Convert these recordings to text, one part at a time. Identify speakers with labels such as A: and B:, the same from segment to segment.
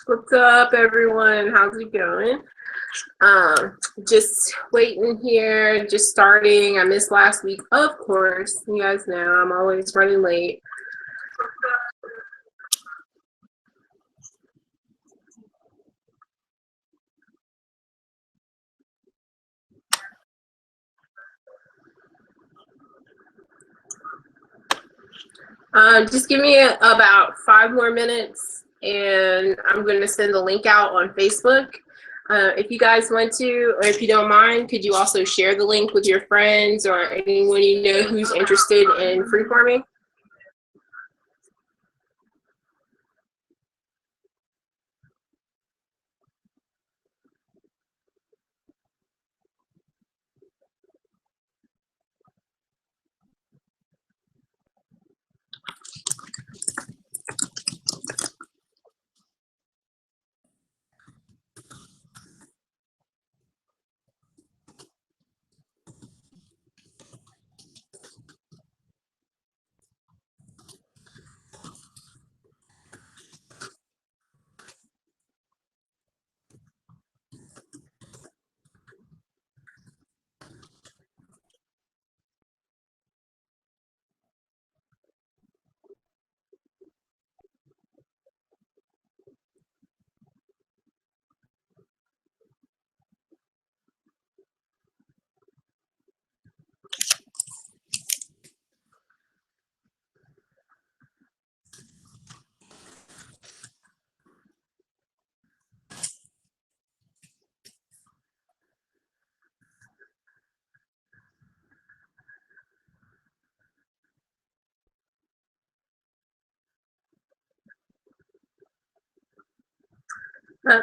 A: What's up, everyone? How's it going? Just waiting here, just starting. I missed last week, of course. You guys know I'm always running late. Just give me about 5 more minutes and I'm going to send the link out on Facebook. If you guys want to, or if you don't mind, could you also share the link with your friends or anyone you know who's interested in freeforming?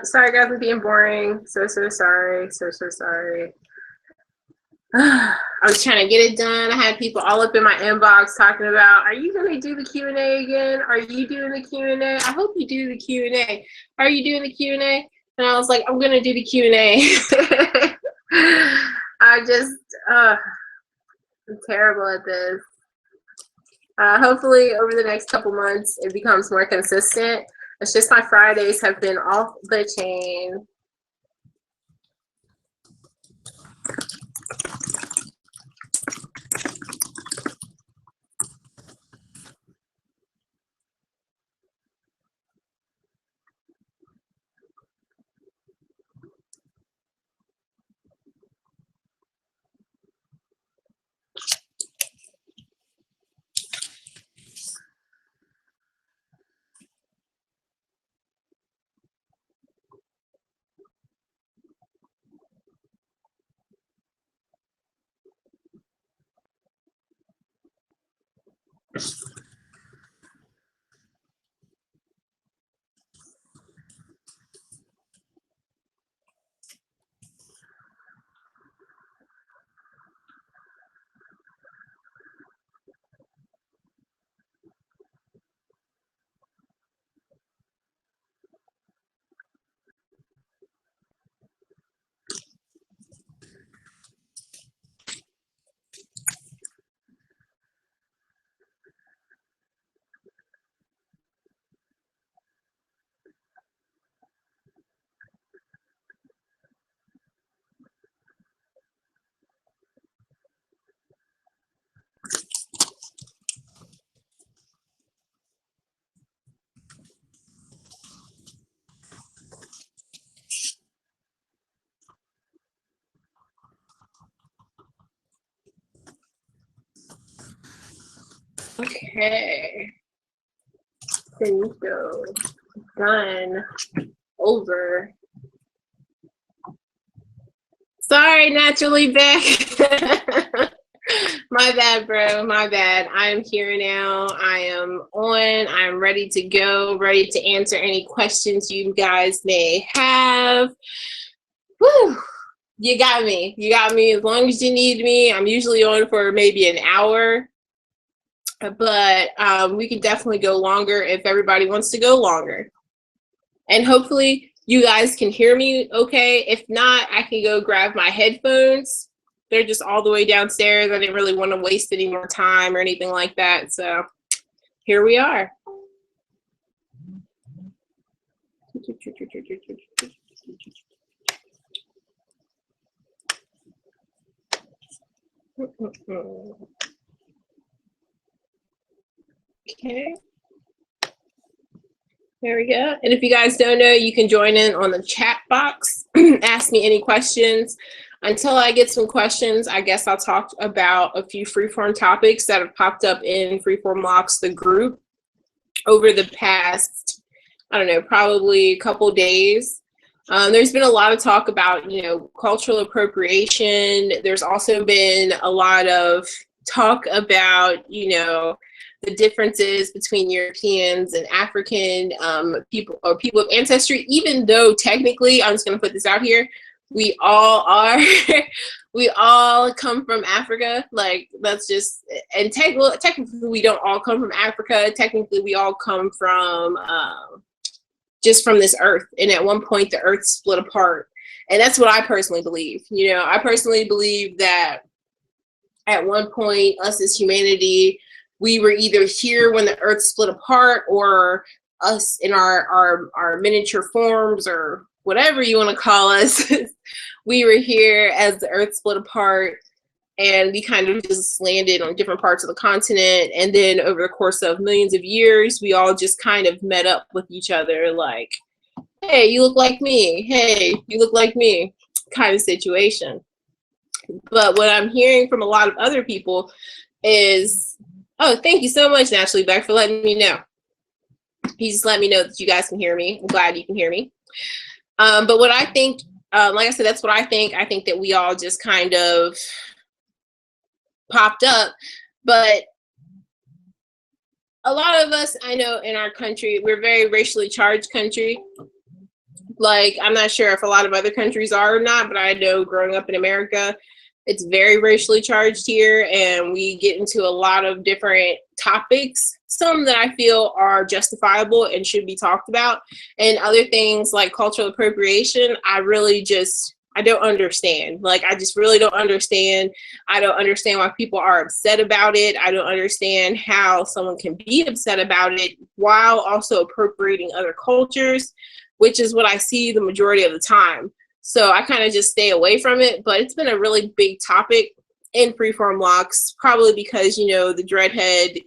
A: Sorry guys, I'm being boring. So sorry. So sorry. I was trying to get it done. I had people all up in my inbox talking about, are you going to do the Q&A again? Are you doing the Q&A? I hope you do the Q&A. Are you doing the Q&A? And I was like, I'm going to do the Q&A. I just, I'm terrible at this. Hopefully over the next couple months, it becomes more consistent. It's just my Fridays have been off the chain. Okay. Finito. Done. Over. Sorry, naturally back. My bad, bro. My bad. I'm here now. I am on. I'm ready to go, ready to answer any questions you guys may have. Whew. You got me. You got me as long as you need me. I'm usually on for maybe an hour, but we can definitely go longer if everybody wants to go longer. And hopefully you guys can hear me okay. If not, I can go grab my headphones. They're just all the way downstairs. I didn't really want to waste any more time or anything like that. So here we are. Okay. There we go. And if you guys don't know, you can join in on the chat box. Ask me any questions. Until I get some questions, I guess I'll talk about a few freeform topics that have popped up in Freeform Locks, the group, over the past, I don't know, probably a couple days. There's been a lot of talk about, you know, cultural appropriation. There's also been a lot of talk about, you know, the differences between Europeans and African people or people of ancestry, even though technically, I'm just going to put this out here, we all are, we all come from Africa. Like, that's just, and technically we don't all come from Africa. Technically we all come from just from this earth. And at one point the earth split apart. And that's what I personally believe. You know, I personally believe that at one point us as humanity, we were either here when the earth split apart, or us in our miniature forms, or whatever you want to call us. We were here as the earth split apart, and we kind of just landed on different parts of the continent. And then over the course of millions of years, we all just kind of met up with each other, like, hey, you look like me. Hey, you look like me, kind of situation. But what I'm hearing from a lot of other people is, oh, thank you so much, Naturally Beck, for letting me know. He just let me know that you guys can hear me. I'm glad you can hear me. But what I think, like I said, that's what I think. I think that we all just kind of popped up. But a lot of us, I know in our country, we're a very racially charged country. Like, I'm not sure if a lot of other countries are or not, but I know growing up in America, it's very racially charged here, and we get into a lot of different topics, some that I feel are justifiable and should be talked about, and other things like cultural appropriation, I don't understand. Like, I just really don't understand. I don't understand why people are upset about it. I don't understand how someone can be upset about it while also appropriating other cultures, which is what I see the majority of the time. So I kind of just stay away from it, but it's been a really big topic in Freeform Locks, probably because, you know, the dread-headed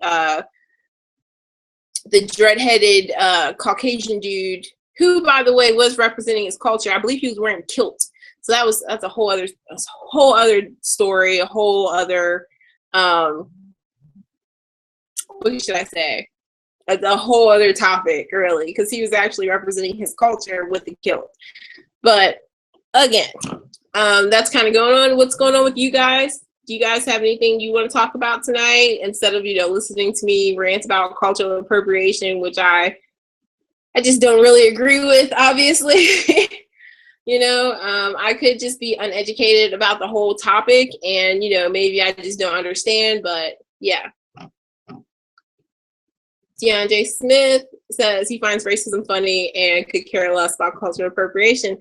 A: Caucasian dude, who, by the way, was representing his culture. I believe he was wearing kilt. So that's a whole other story, a whole other, what should I say? A whole other topic, really, because he was actually representing his culture with the kilt. But again, that's kind of going on. What's going on with you guys? Do you guys have anything you want to talk about tonight, instead of, you know, listening to me rant about cultural appropriation, which I just don't really agree with, obviously. You know, I could just be uneducated about the whole topic, and, you know, maybe I just don't understand, but yeah. DeAndre Smith says he finds racism funny and could care less about cultural appropriation.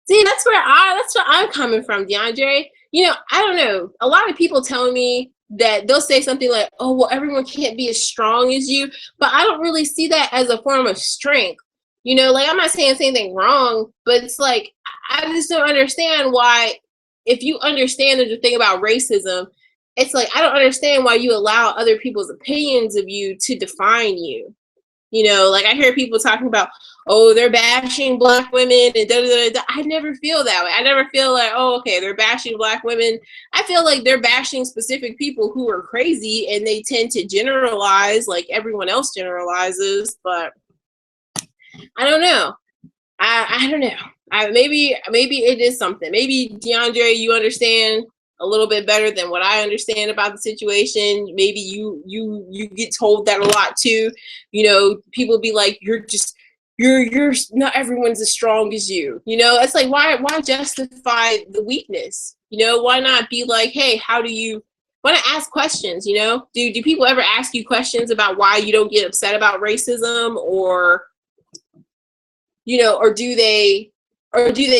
A: See, that's where I'm coming from, DeAndre. You know, I don't know. A lot of people tell me that they'll say something like, oh, well, everyone can't be as strong as you. But I don't really see that as a form of strength. You know, like, I'm not saying anything wrong, but it's like, I just don't understand why, if you understand the thing about racism, it's like, I don't understand why you allow other people's opinions of you to define you. You know, like, I hear people talking about, oh, they're bashing Black women and da da da da. I never feel that way. I never feel like, oh, okay, they're bashing Black women. I feel like they're bashing specific people who are crazy, and they tend to generalize like everyone else generalizes. But I don't know. I don't know. Maybe it is something. Maybe, DeAndre, you understand a little bit better than what I understand about the situation. Maybe you get told that a lot too. You know, people be like, you're not everyone's as strong as you. You know, it's like, why justify the weakness? You know, why not be like, hey, why not ask questions? You know, do people ever ask you questions about why you don't get upset about racism, or, you know, or do they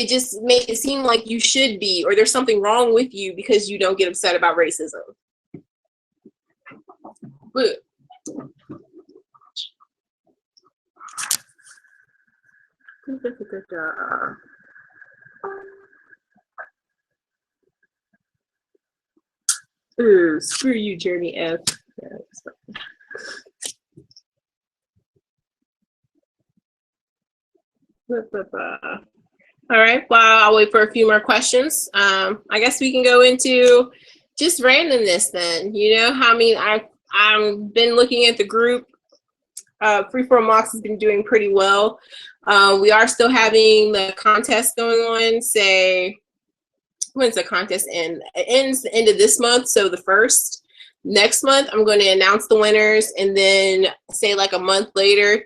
A: just make it seem like you should be, or there's something wrong with you because you don't get upset about racism? Ooh, screw you, Jeremy F. All right, well, I'll wait for a few more questions. I guess we can go into just randomness then. You know, I mean, I've been looking at the group. Freeform Mocks has been doing pretty well. We are still having the contest going on. Say, when's the contest end? It ends the end of this month, so the 1st. Next month, I'm going to announce the winners, and then say like a month later,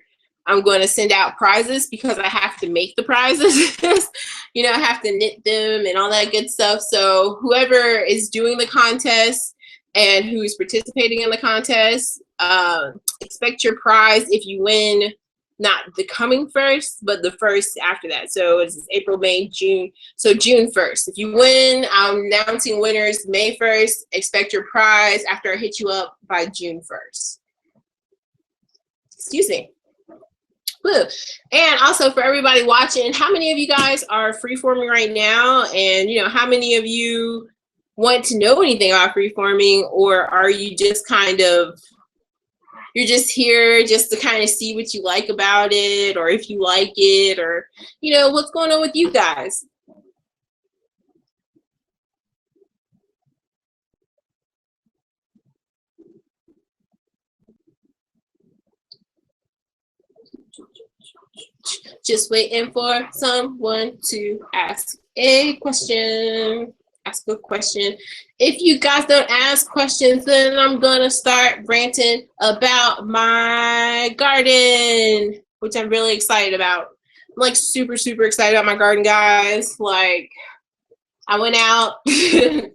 A: I'm going to send out prizes because I have to make the prizes. You know, I have to knit them and all that good stuff. So whoever is doing the contest and who's participating in the contest, expect your prize if you win, not the coming 1st, but the 1st after that. So it's April, May, June. So June 1st. If you win, I'm announcing winners May 1st. Expect your prize after I hit you up by June 1st. Excuse me. Woo. And also for everybody watching, how many of you guys are freeforming right now? And you know, how many of you want to know anything about freeforming, or are you just kind of, you're just here just to kind of see what you like about it, or if you like it, or you know, what's going on with you guys? Just waiting for someone to ask a question. Ask a question. If you guys don't ask questions, then I'm gonna start ranting about my garden, which I'm really excited about. I'm like super excited about my garden, guys. Like, I went out and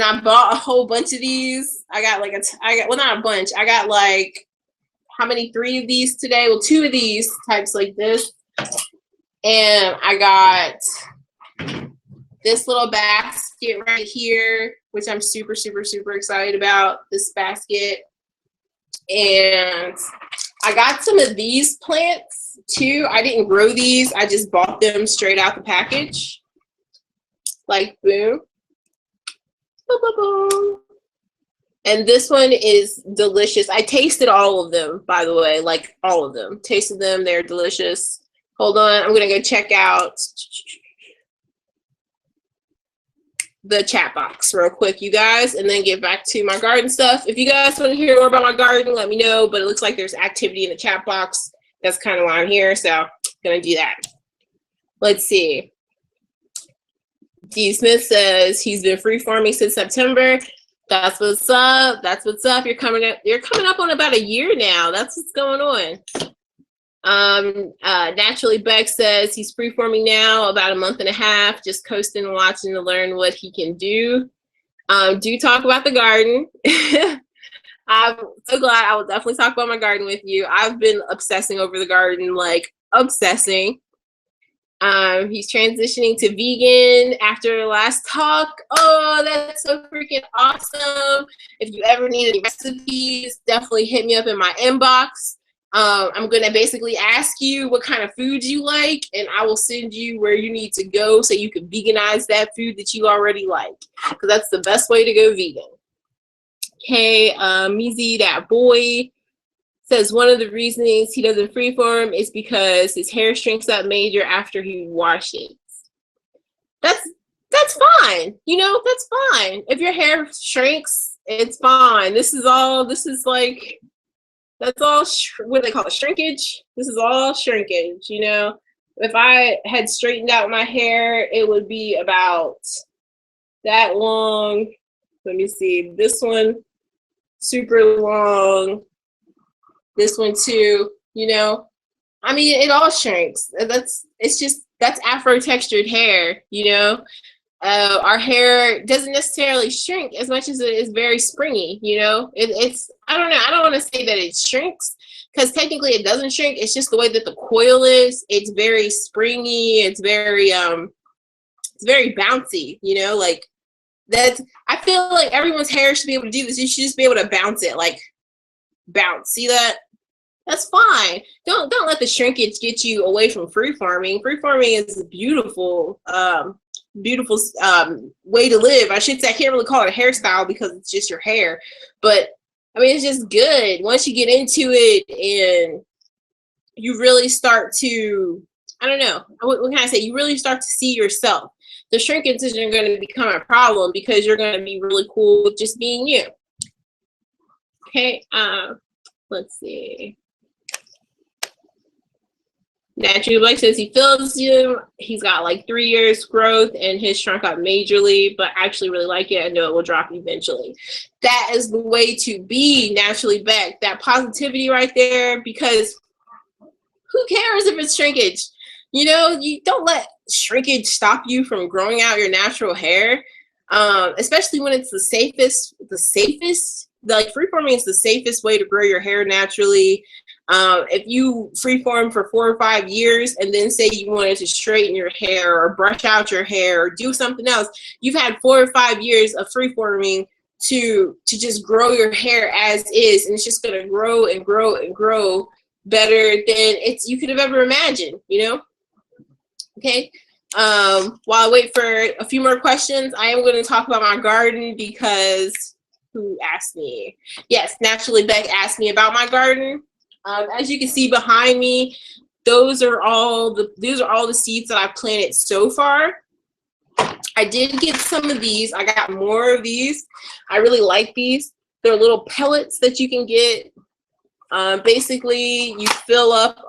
A: I bought a whole bunch of these. I got like well, not a bunch. I got like, how many? 3 of these today. Well, 2 of these types like this. And I got this little basket right here, which I'm super excited about, this basket. And I got some of these plants too. I didn't grow these. I just bought them straight out the package. Like, boom. Boom, boom, boom. And this one is delicious. I tasted all of them, by the way, like all of them. Tasted them. They're delicious. Hold on. I'm going to go check out the chat box real quick, you guys, and then get back to my garden stuff. If you guys want to hear more about my garden, let me know. But it looks like there's activity in the chat box. That's kind of why I'm here. So I'm going to do that. Let's see. D. Smith says he's been freeforming since September. That's what's up. That's what's up. You're coming up on about a year now. That's what's going on. Naturally Beck says he's freeforming now about a month and a half, just coasting and watching to learn what he can do. Do talk about the garden. I'm so glad. I will definitely talk about my garden with you. I've been obsessing over the garden, like obsessing. He's transitioning to vegan after the last talk. Oh, that's so freaking awesome. If you ever need any recipes, definitely hit me up in my inbox. I'm going to basically ask you what kind of food you like, and I will send you where you need to go so you can veganize that food that you already like, because that's the best way to go vegan. Okay, Meezy, that boy, says one of the reasons he doesn't freeform is because his hair shrinks up major after he washes. That's fine. You know, that's fine. If your hair shrinks, it's fine. That's all, what do they call it? Shrinkage? This is all shrinkage, you know? If I had straightened out my hair, it would be about that long. Let me see. This one, super long. This one too, you know? I mean, it all shrinks. That's Afro textured hair, you know? Our hair doesn't necessarily shrink as much as it is very springy, you know? It's, I don't know, I don't want to say that it shrinks, because technically it doesn't shrink. It's just the way that the coil is. It's very springy. It's very bouncy, you know? Like, I feel like everyone's hair should be able to do this. You should just be able to bounce it, like bounce. See that? That's fine. Don't let the shrinkage get you away from free farming. Free farming is a beautiful, beautiful way to live. I should say, I can't really call it a hairstyle because it's just your hair, but I mean, it's just good once you get into it and you really start to, I don't know, what can I say? You really start to see yourself. The shrinkage isn't going to become a problem because you're going to be really cool with just being you. Okay, let's see. Naturally Black says he feels you. He's got like 3 years growth and his shrunk up majorly, but I actually really like it. I know it will drop eventually. That is the way to be, Naturally Black. That positivity right there, because who cares if it's shrinkage? You know, you don't let shrinkage stop you from growing out your natural hair, especially when it's the safest. Like freeforming is the safest way to grow your hair naturally. If you freeform for 4 or 5 years and then say you wanted to straighten your hair or brush out your hair or do something else, you've had 4 or 5 years of freeforming to just grow your hair as is, and it's just going to grow and grow and grow better than you could have ever imagined, you know? Okay. While I wait for a few more questions, I am going to talk about my garden because who asked me? Yes, Naturally Beck asked me about my garden. As you can see behind me, these are all the seeds that I've planted so far. I did get some of these. I got more of these. I really like these. They're little pellets that you can get. Basically, you fill up,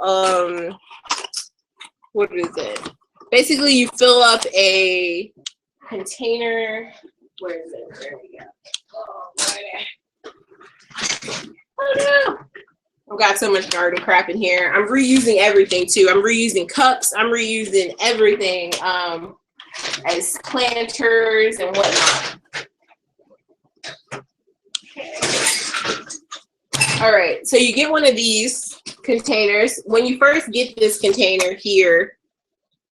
A: what is it? Basically, you fill up a container. Where is it? There we go. Oh no. I've got so much garden crap in here. I'm reusing everything too. I'm reusing cups. I'm reusing everything as planters and whatnot. All right, so you get one of these containers. When you first get this container here,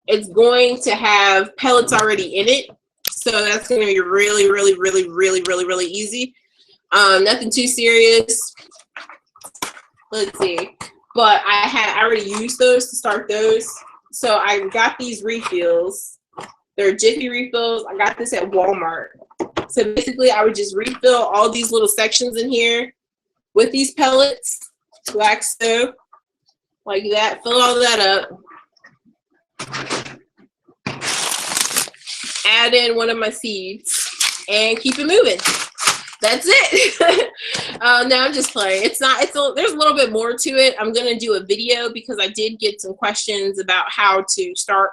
A: it's going to have pellets already in it. So that's going to be really, really, really, really, really, really easy. Nothing too serious. Let's see. But I already used those to start those. So I got these refills. They're Jiffy refills. I got this at Walmart. So basically I would just refill all these little sections in here with these pellets, black stove, like that. Fill all that up. Add in one of my seeds and keep it moving. That's it. No, I'm just playing. There's a little bit more to it. I'm gonna do a video because I did get some questions about how to start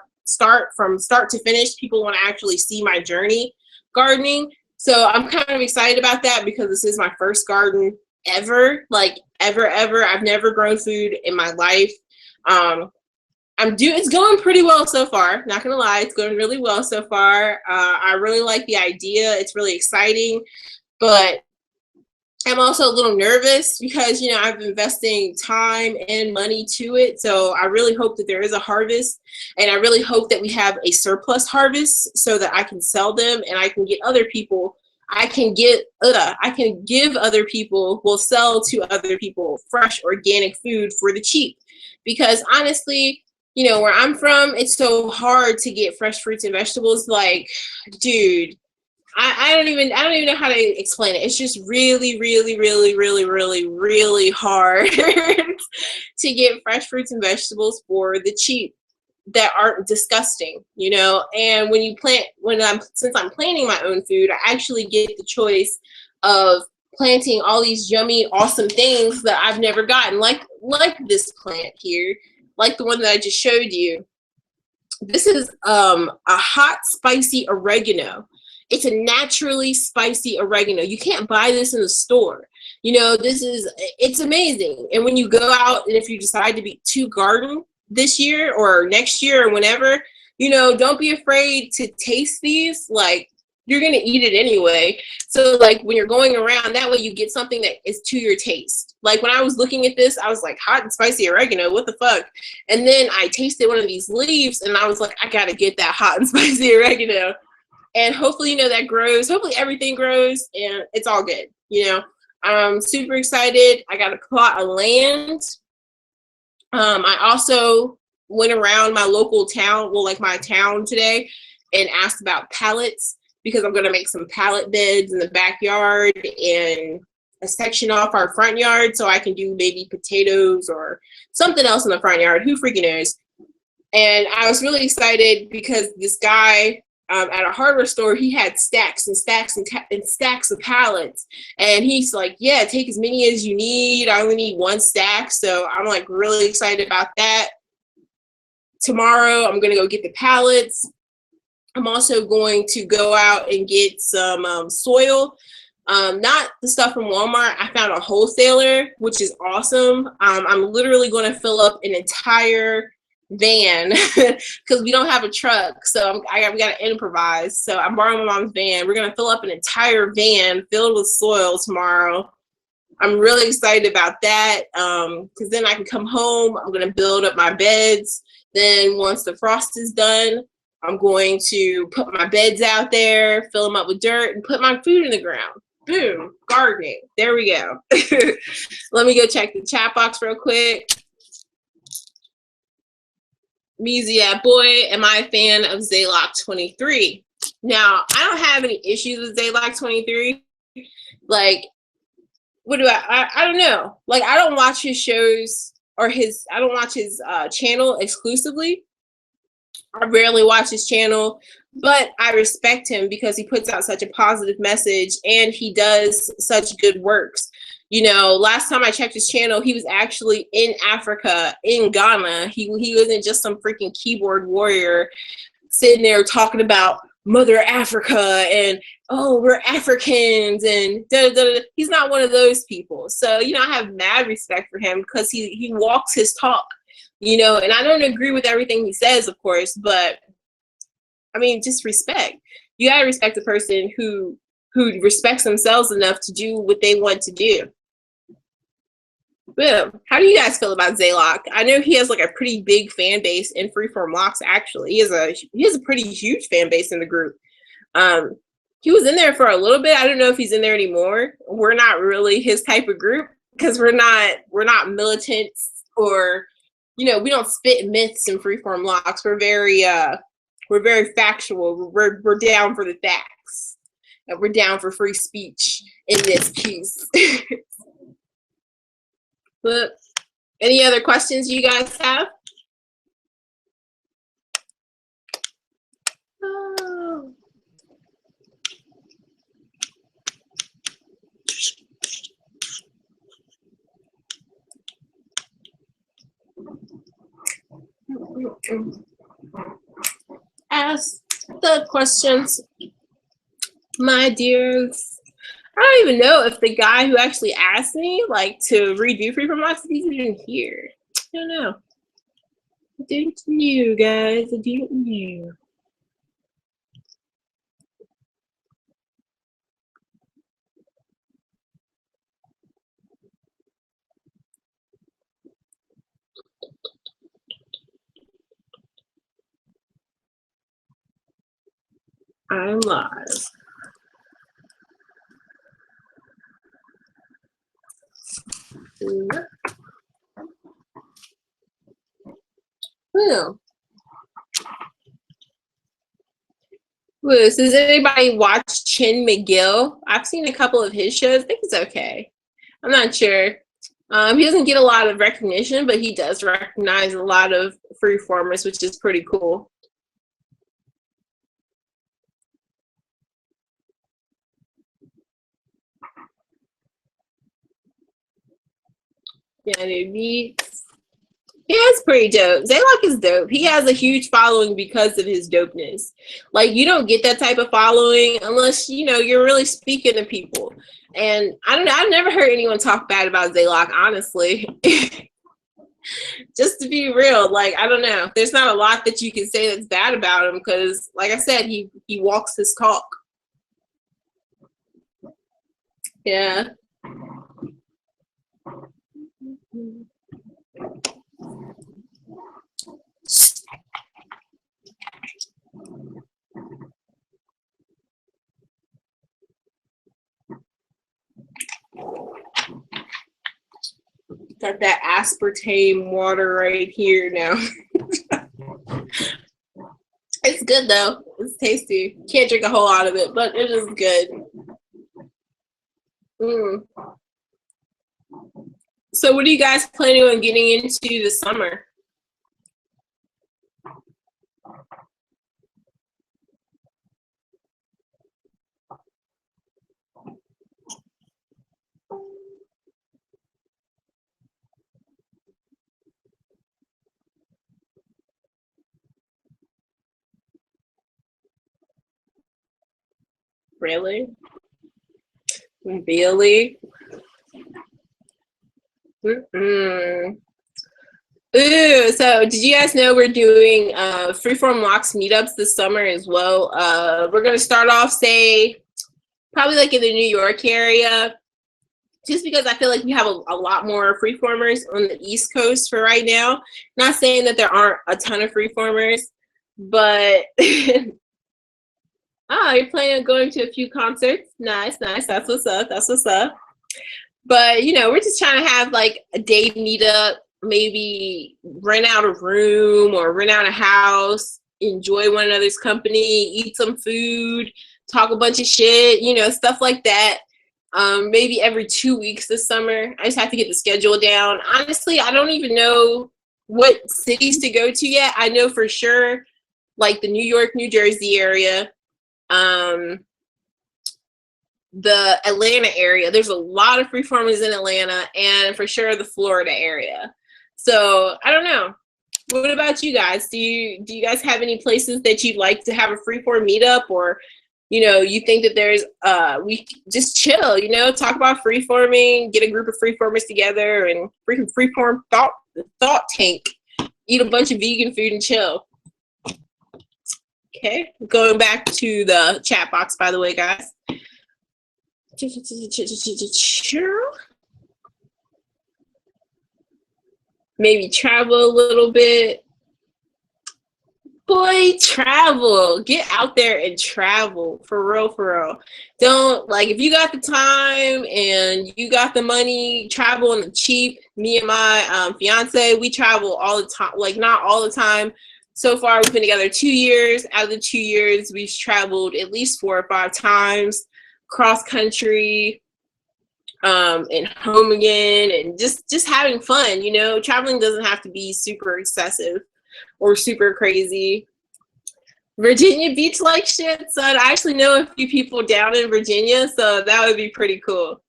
A: from start to finish. People want to actually see my journey gardening. So I'm kind of excited about that because this is my first garden ever, like ever. I've never grown food in my life. It's going pretty well so far. Not gonna lie, it's going really well so far. I really like the idea. It's really exciting. But I'm also a little nervous because, you know, I've been investing time and money to it. So I really hope that there is a harvest, and I really hope that we have a surplus harvest so that I can sell them and I can get other people. I can give other people, will sell to other people fresh organic food for the cheap. Because honestly, you know, where I'm from, it's so hard to get fresh fruits and vegetables. Like, dude, I don't even know how to explain it. It's just really, really, really, really, really, really hard to get fresh fruits and vegetables for the cheap that aren't disgusting, you know. And when since I'm planting my own food, I actually get the choice of planting all these yummy, awesome things that I've never gotten, like this plant here, like the one that I just showed you. This is a hot, spicy oregano. It's a naturally spicy oregano. You can't buy this in the store. You know, it's amazing. And when you go out and if you decide to garden this year or next year or whenever, you know, don't be afraid to taste these. Like, you're going to eat it anyway. So like when you're going around, that way you get something that is to your taste. Like when I was looking at this, I was like, hot and spicy oregano, what the fuck? And then I tasted one of these leaves and I was like, I got to get that hot and spicy oregano. And hopefully, you know, that grows. Hopefully everything grows and it's all good. You know, I'm super excited. I got a plot of land I also went around my local town, well, like my town today, and asked about pallets because I'm gonna make some pallet beds in the backyard and a section off our front yard so I can do maybe potatoes or something else in the front yard. Who freaking knows? And I was really excited because this guy at a hardware store, he had stacks and stacks and stacks of pallets. And he's like, yeah, take as many as you need. I only need one stack. So I'm like really excited about that. Tomorrow, I'm going to go get the pallets. I'm also going to go out and get some soil. Not the stuff from Walmart. I found a wholesaler, which is awesome. I'm literally going to fill up an entire van because we don't have a truck, so we got to improvise. So I'm borrowing my mom's van. We're going to fill up an entire van filled with soil tomorrow. I'm really excited about that because then I can come home. I'm going to build up my beds. Then once the frost is done, I'm going to put my beds out there, fill them up with dirt, and put my food in the ground. Boom, gardening. There we go. Let me go check the chat box real quick. Mizia, boy, am I a fan of Zaylock 23. Now, I don't have any issues with Zaylock 23. Like, what do I don't know. Like, I don't watch his shows or I don't watch his channel exclusively. I rarely watch his channel, but I respect him because he puts out such a positive message and he does such good works. You know, last time I checked his channel, he was actually in Africa, in Ghana. He wasn't just some freaking keyboard warrior sitting there talking about Mother Africa and, oh, we're Africans and da, da, da. He's not one of those people. So, you know, I have mad respect for him because he walks his talk, you know, and I don't agree with everything he says, of course, but I mean, just respect. You gotta respect a person who respects themselves enough to do what they want to do. Boom. How do you guys feel about Zaylock? I know he has like a pretty big fan base in Freeform Locks. Actually, he has a pretty huge fan base in the group. He was in there for a little bit. I don't know if he's in there anymore. We're not really his type of group because we're not militants or, you know, we don't spit myths in Freeform Locks. We're very factual. We're down for the facts. And we're down for free speech in this piece. But any other questions you guys have? Oh. Ask the questions, my dears. I don't even know if the guy who actually asked me like to redo Freeform Locks is even here. I don't know. I don't know, guys. I don't know. I'm live. Well, does anybody watch Chin McGill? I've seen a couple of his shows. I think it's okay. I'm not sure. He doesn't get a lot of recognition, but he does recognize a lot of freeformers, which is pretty cool. Yeah, dude, it's pretty dope. Zaylock is dope. He has a huge following because of his dopeness. Like, you don't get that type of following unless, you know, you're really speaking to people. And I don't know, I've never heard anyone talk bad about Zaylock, honestly. Just to be real, like, I don't know. There's not a lot that you can say that's bad about him because, like I said, he walks his talk. Yeah. Got that aspartame water right here now. It's good though. It's tasty. Can't drink a whole lot of it, but it is good. So what are you guys planning on getting into this summer? Really? Really? Ooh, so did you guys know we're doing Freeform Locks meetups this summer as well? We're gonna start off, say, probably like in the New York area, just because I feel like we have a lot more freeformers on the East Coast for right now. Not saying that there aren't a ton of freeformers, but oh, you're planning on going to a few concerts. Nice, nice. That's what's up. That's what's up. But you know, we're just trying to have like a day meetup, maybe rent out a room or rent out a house, enjoy one another's company, eat some food, talk a bunch of shit, you know, stuff like that. Maybe every 2 weeks this summer. I just have to get the schedule down. Honestly, I don't even know what cities to go to yet. I know for sure, like the New York, New Jersey area, the Atlanta area. There's a lot of freeformers in Atlanta, and for sure the Florida area. So I don't know. What about you guys? Do you guys have any places that you'd like to have a freeform meetup, or you know, you think that there's we just chill, you know, talk about freeforming, get a group of freeformers together and freaking freeform thought tank, eat a bunch of vegan food and chill. Okay, going back to the chat box, by the way, guys. Maybe travel a little bit. Boy, travel. Get out there and travel. For real, for real. Don't, like, if you got the time and you got the money, travel on the cheap. Me and my fiance, we travel all the time. Like, not all the time. So far, we've been together 2 years. Out of the 2 years, we've traveled at least 4 or 5 times, cross country, and home again, and just having fun. You know, traveling doesn't have to be super excessive or super crazy. Virginia Beach like shit, son. I actually know a few people down in Virginia, so that would be pretty cool.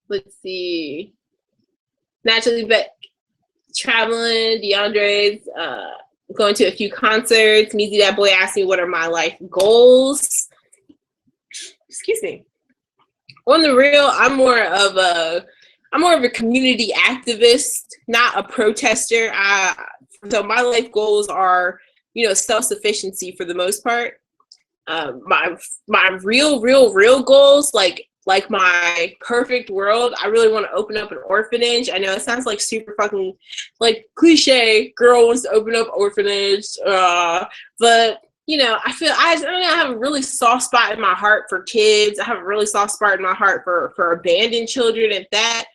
A: Let's see. Naturally, but traveling, DeAndre's going to a few concerts. Meezy That Boy asked me what are my life goals. Excuse me. On the real, I'm more of a community activist, not a protester. So my life goals are, you know, self-sufficiency for the most part. My real goals, like my perfect world, I really want to open up an orphanage. I know it sounds like super fucking like cliche, girl wants to open up orphanage, but you know, I feel I have a really soft spot in my heart for kids. I have a really soft spot in my heart for abandoned children at that,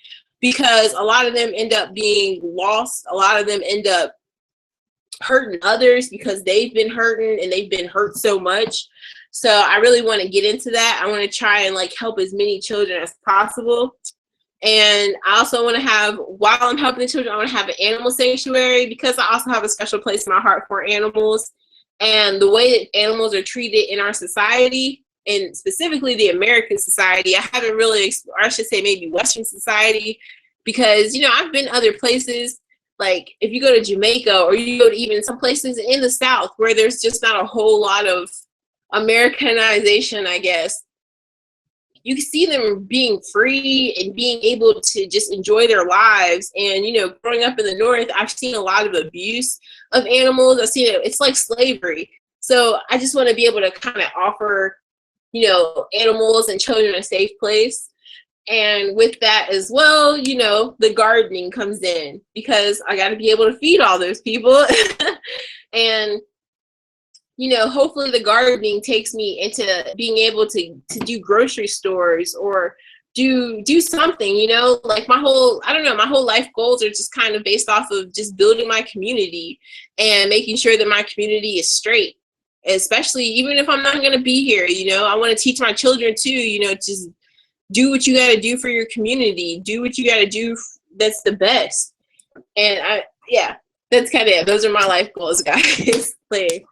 A: because a lot of them end up being lost. A lot of them end up hurting others because they've been hurting and they've been hurt so much. So I really want to get into that. I want to try and like help as many children as possible. And I also want to have, while I'm helping the children, I want to have an animal sanctuary, because I also have a special place in my heart for animals. And the way that animals are treated in our society, and specifically the American society, I haven't really, or I should say maybe Western society, because, you know, I've been other places, like if you go to Jamaica or you go to even some places in the South where there's just not a whole lot of Americanization, I guess, you can see them being free and being able to just enjoy their lives. And, you know, growing up in the North, I've seen a lot of abuse of animals. I've seen it. It's like slavery. So I just want to be able to kind of offer, you know, animals and children a safe place. And with that as well, you know, the gardening comes in, because I got to be able to feed all those people. And you know, hopefully the gardening takes me into being able to do grocery stores or do something, you know, like my whole, I don't know, my whole life goals are just kind of based off of just building my community and making sure that my community is straight, especially even if I'm not going to be here, you know. I want to teach my children too, you know, just do what you got to do for your community, do what you got to do that's the best. And yeah, that's kind of it. Those are my life goals, guys. Like,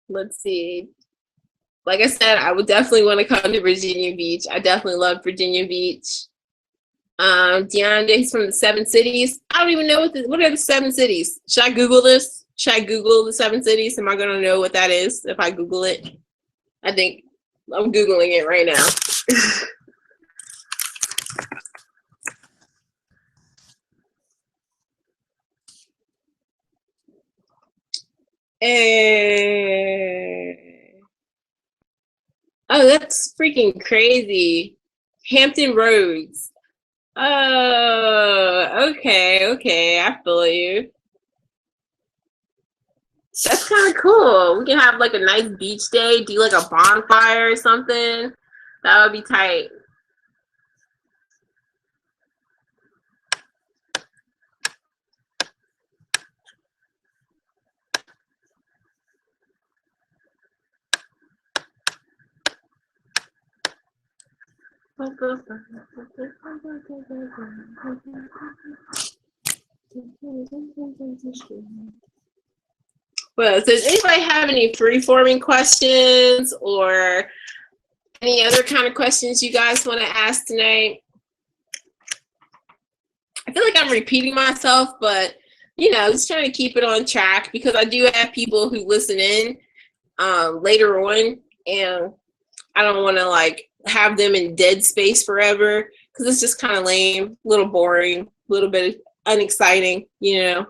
A: let's see. Like I said, I would definitely want to come to Virginia Beach. I definitely love Virginia Beach. DeAndre, he's from the 7 cities. I don't even know what are the 7 cities. Should I Google this? Should I Google the 7 cities? Am I gonna know what that is if I Google it? I think I'm Googling it right now. Oh, that's freaking crazy. Hampton Roads. Oh, okay, I feel you. That's kind of cool. We can have like a nice beach day, do like a bonfire or something. That would be tight. Well, so does anybody have any freeforming questions or any other kind of questions you guys want to ask tonight? I feel like I'm repeating myself, but you know, just trying to keep it on track because I do have people who listen in later on, and I don't want to like have them in dead space forever because it's just kind of lame, a little boring, a little bit unexciting, you know.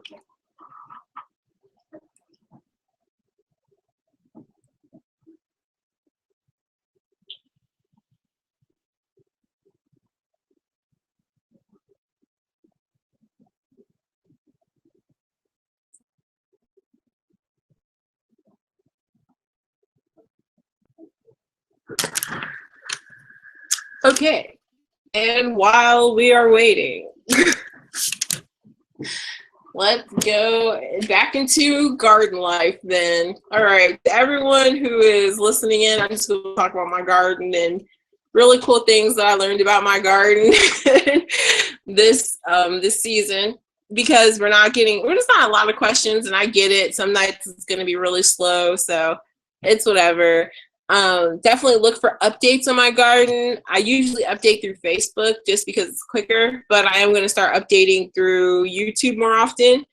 A: Okay, and while we are waiting, let's go back into garden life then. All right, everyone who is listening in, I'm just going to talk about my garden and really cool things that I learned about my garden this season, because we're just not a lot of questions, and I get it. Some nights it's going to be really slow, so it's whatever. Definitely look for updates on my garden. I usually update through Facebook just because it's quicker, but I am going to start updating through YouTube more often.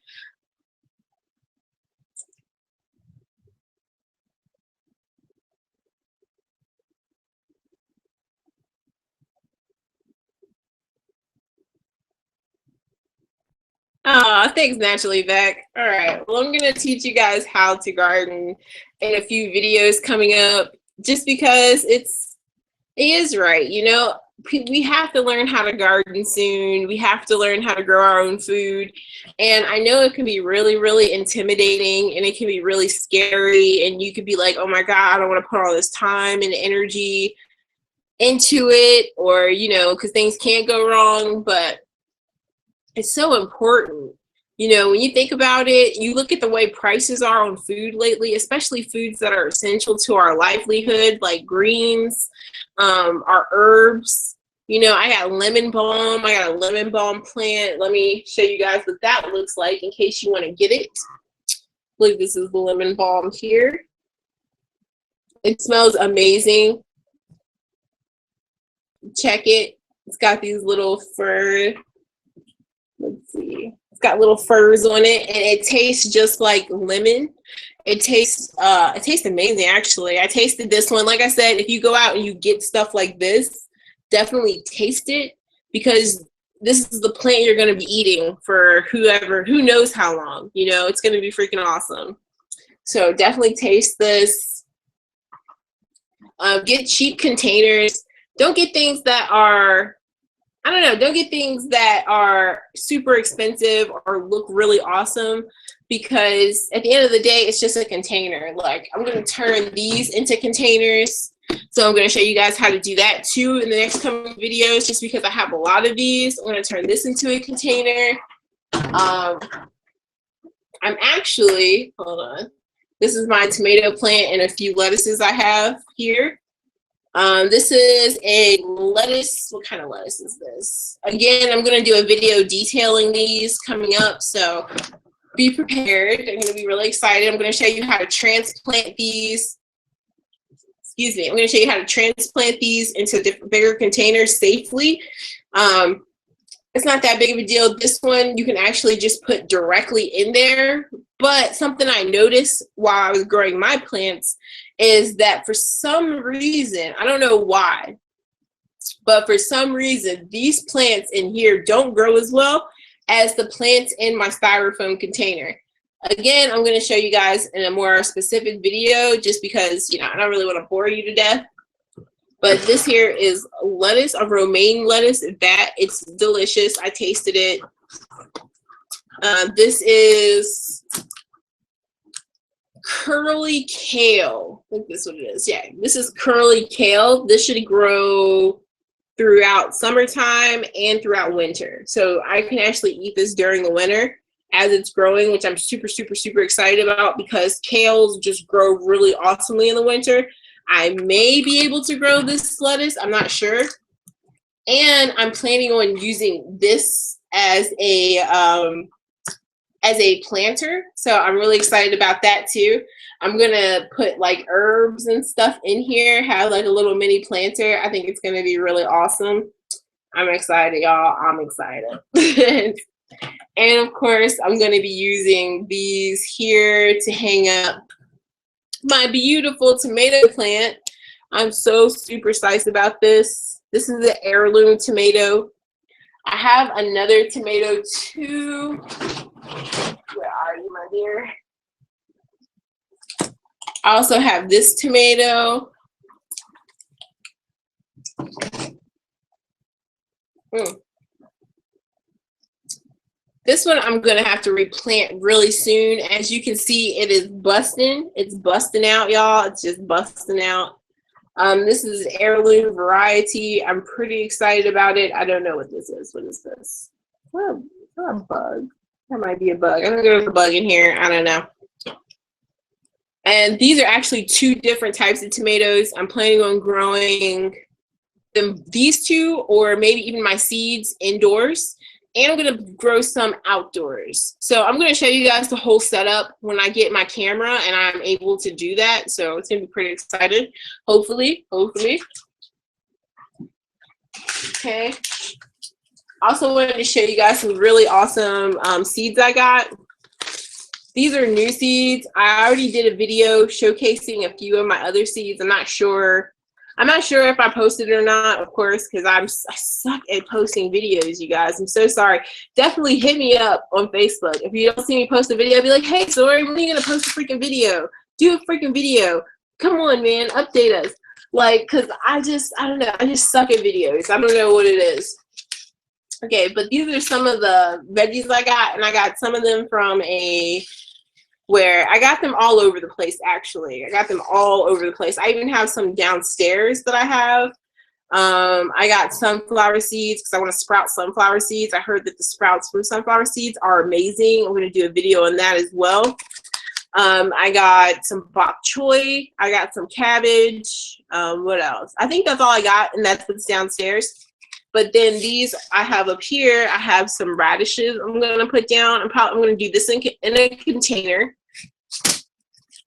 A: Oh, thanks, Naturally Beck. All right, well, I'm going to teach you guys how to garden in a few videos coming up, just because it is right. You know, we have to learn how to garden soon. We have to learn how to grow our own food. And I know it can be really, really intimidating, and it can be really scary. And you could be like, oh my God, I don't want to put all this time and energy into it, or, you know, because things can't go wrong. But it's so important. You know, when you think about it, you look at the way prices are on food lately, especially foods that are essential to our livelihood, like greens, our herbs. You know, I got lemon balm. I got a lemon balm plant. Let me show you guys what that looks like in case you want to get it. I believe this is the lemon balm here. It smells amazing. Check it. It's got these little fur. Let's see. It's got little furs on it, and it tastes just like lemon. It tastes amazing, actually. I tasted this one. Like I said, if you go out and you get stuff like this, definitely taste it, because this is the plant you're going to be eating for who knows how long. You know, it's going to be freaking awesome. So definitely taste this. Get cheap containers. Don't get things that are, I don't know, don't get things that are super expensive or look really awesome, because at the end of the day, it's just a container. Like, I'm going to turn these into containers. So I'm going to show you guys how to do that too in the next coming videos, just because I have a lot of these. I'm going to turn this into a container. I'm actually, hold on. This is my tomato plant and a few lettuces I have here. This is a lettuce. What kind of lettuce is this? Again, I'm going to do a video detailing these coming up, so be prepared. I'm going to be really excited. I'm going to show you how to transplant these. Excuse me. I'm going to show you how to transplant these into bigger containers safely. It's not that big of a deal. This one you can actually just put directly in there. But something I noticed while I was growing my plants is that for some reason, I don't know why, but for some reason, these plants in here don't grow as well as the plants in my styrofoam container. Again, I'm going to show you guys in a more specific video just because, you know, I don't really want to bore you to death. But this here is lettuce, a romaine lettuce. It's delicious. I tasted it. This is curly kale. I think that's what it is. Yeah, this is curly kale. This should grow throughout summertime and throughout winter. So I can actually eat this during the winter as it's growing, which I'm super, super, super excited about because kales just grow really awesomely in the winter. I may be able to grow this lettuce. I'm not sure. And I'm planning on using this as a planter. So I'm really excited about that too. I'm going to put like herbs and stuff in here, have like a little mini planter. I think it's going to be really awesome. I'm excited, y'all. I'm excited. And of course, I'm going to be using these here to hang up my beautiful tomato plant. I'm so super psyched about this. This is an heirloom tomato. I have another tomato too. Where are you, my dear? I also have this tomato. This one I'm going to have to replant really soon. As you can see, it is busting. It's busting out, y'all. It's just busting out. This is an heirloom variety. I'm pretty excited about it. I don't know what this is. What is this? Oh, a bug. That might be a bug. I think there's a bug in here. I don't know. And these are actually two different types of tomatoes. I'm planning on growing these two or maybe even my seeds indoors. And I'm going to grow some outdoors. So I'm going to show you guys the whole setup when I get my camera and I'm able to do that. So it's going to be pretty exciting. Hopefully. Okay. Also wanted to show you guys some really awesome seeds I got. These are new seeds. I already did a video showcasing a few of my other seeds. I'm not sure if I posted it or not, of course, because I suck at posting videos, you guys. I'm so sorry. Definitely hit me up on Facebook. If you don't see me post a video, be like, hey, Zori, when are you going to post a freaking video? Do a freaking video. Come on, man. Update us. Like, because I don't know. I just suck at videos. I don't know what it is. Okay, but these are some of the veggies I got, and I got some of them from where I got them all over the place, actually. I got them all over the place. I even have some downstairs that I have. I got sunflower seeds because I want to sprout sunflower seeds. I heard that the sprouts from sunflower seeds are amazing. I'm going to do a video on that as well. I got some bok choy. I got some cabbage. What else? I think that's all I got, and that's what's downstairs. But then these I have up here. I have some radishes I'm going to put down. I'm going to do this in a container.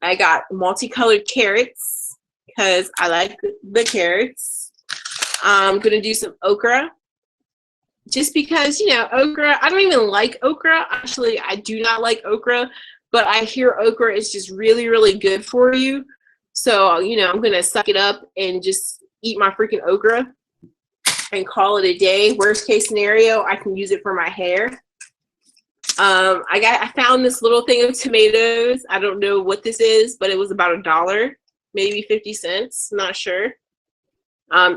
A: I got multicolored carrots because I like the carrots. I'm going to do some okra just because, you know, okra, I don't even like okra. Actually, I do not like okra, but I hear okra is just really, really good for you. So, you know, I'm going to suck it up and just eat my freaking okra and call it a day. Worst case scenario, I can use it for my hair. I found this little thing of tomatoes. I don't know what this is, but it was about $1, maybe 50 cents. Not sure.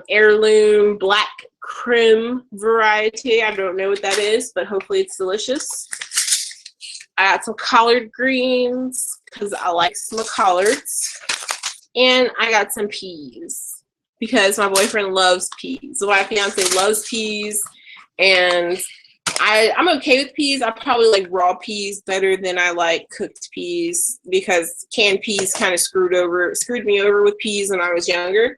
A: Heirloom black creme variety. I don't know what that is, but hopefully it's delicious. I got some collard greens because I like some collards. And I got some peas. because my boyfriend loves peas. So my fiance loves peas, and I'm okay with peas. I probably like raw peas better than I like cooked peas, because canned peas kind of screwed me over with peas when I was younger.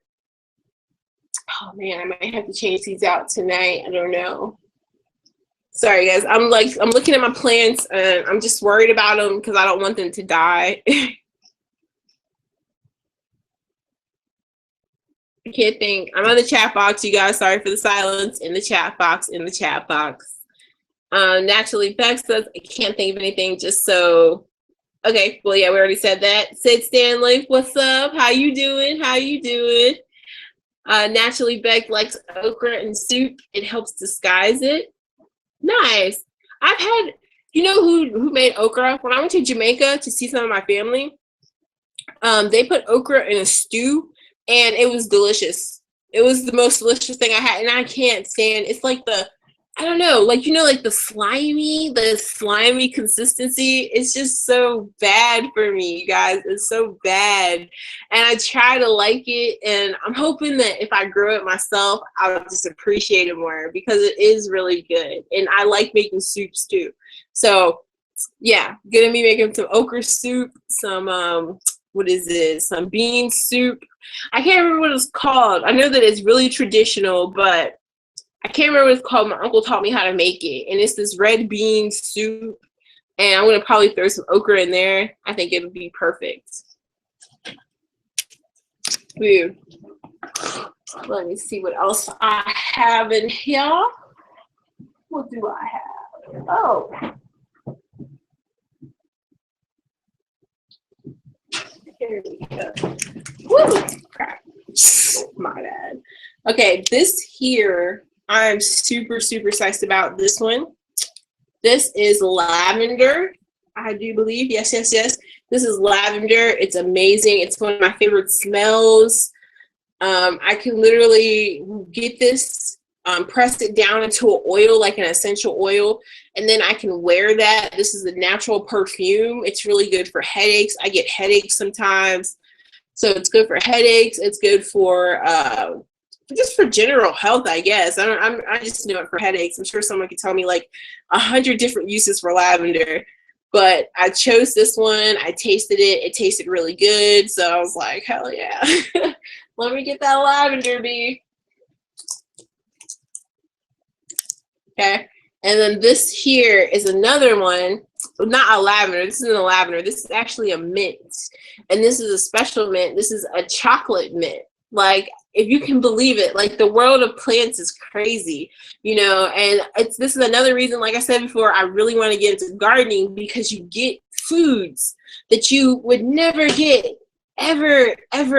A: Oh man, I might have to change these out tonight. I don't know. Sorry guys, I'm looking at my plants and I'm just worried about them because I don't want them to die. I can't think. I'm on the chat box, you guys. Sorry for the silence. In the chat box, in the chat box. Naturally Beck says, I can't think of anything, just so. Okay, well, yeah, we already said that. Sid Stanley, what's up? How you doing? How you doing? Naturally Beck likes okra and soup. It helps disguise it. Nice. I've had, you know who made okra? When I went to Jamaica to see some of my family, they put okra in a stew, and it was delicious. It was the most delicious thing I had, and I can't stand, it's like I don't know, like, you know, like the slimy consistency. It's just so bad for me, you guys. It's so bad. And I try to like it, and I'm hoping that if I grow it myself, I'll just appreciate it more, because it is really good. And I like making soups too. So yeah, gonna be making some okra soup, some what is it? Some bean soup. I can't remember what it's called. I know that it's really traditional, but I can't remember what it's called. My uncle taught me how to make it, and it's this red bean soup, and I'm gonna probably throw some okra in there. I think it'll be perfect. Weird. Let me see what else I have in here. What do I have? Oh. Here we go. Woo! Crap. My bad. Okay, this here, I'm super psyched about this one. This is lavender, I do believe. Yes. This is lavender. It's amazing. It's one of my favorite smells. I can literally get this, press it down into an oil, like an essential oil, and then I can wear that. This is a natural perfume. It's really good for headaches. I get headaches sometimes. So it's good for headaches. It's good for just for general health, I guess. I just know it for headaches. I'm sure someone could tell me like 100 different uses for lavender, but I chose this one. I tasted it. It tasted really good. So I was like, hell yeah. Let me get that lavender bee. Okay. And then this here is another one. Not a lavender. This isn't a lavender. This is actually a mint. And this is a special mint. This is a chocolate mint. Like, if you can believe it, like the world of plants is crazy, you know, and this is another reason, like I said before, I really want to get into gardening, because you get foods that you would never get ever in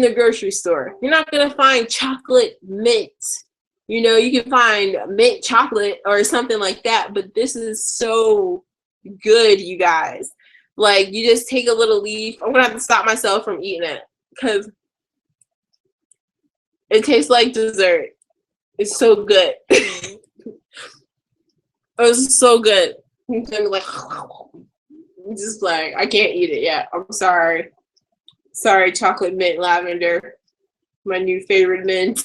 A: the grocery store. You're not going to find chocolate mint. You know, you can find mint chocolate or something like that, but this is so good, you guys. Like, you just take a little leaf. I'm going to have to stop myself from eating it, because it tastes like dessert. It's so good. It's so good. I'm like, just like, I can't eat it yet. I'm sorry. Sorry, chocolate mint lavender. My new favorite mint.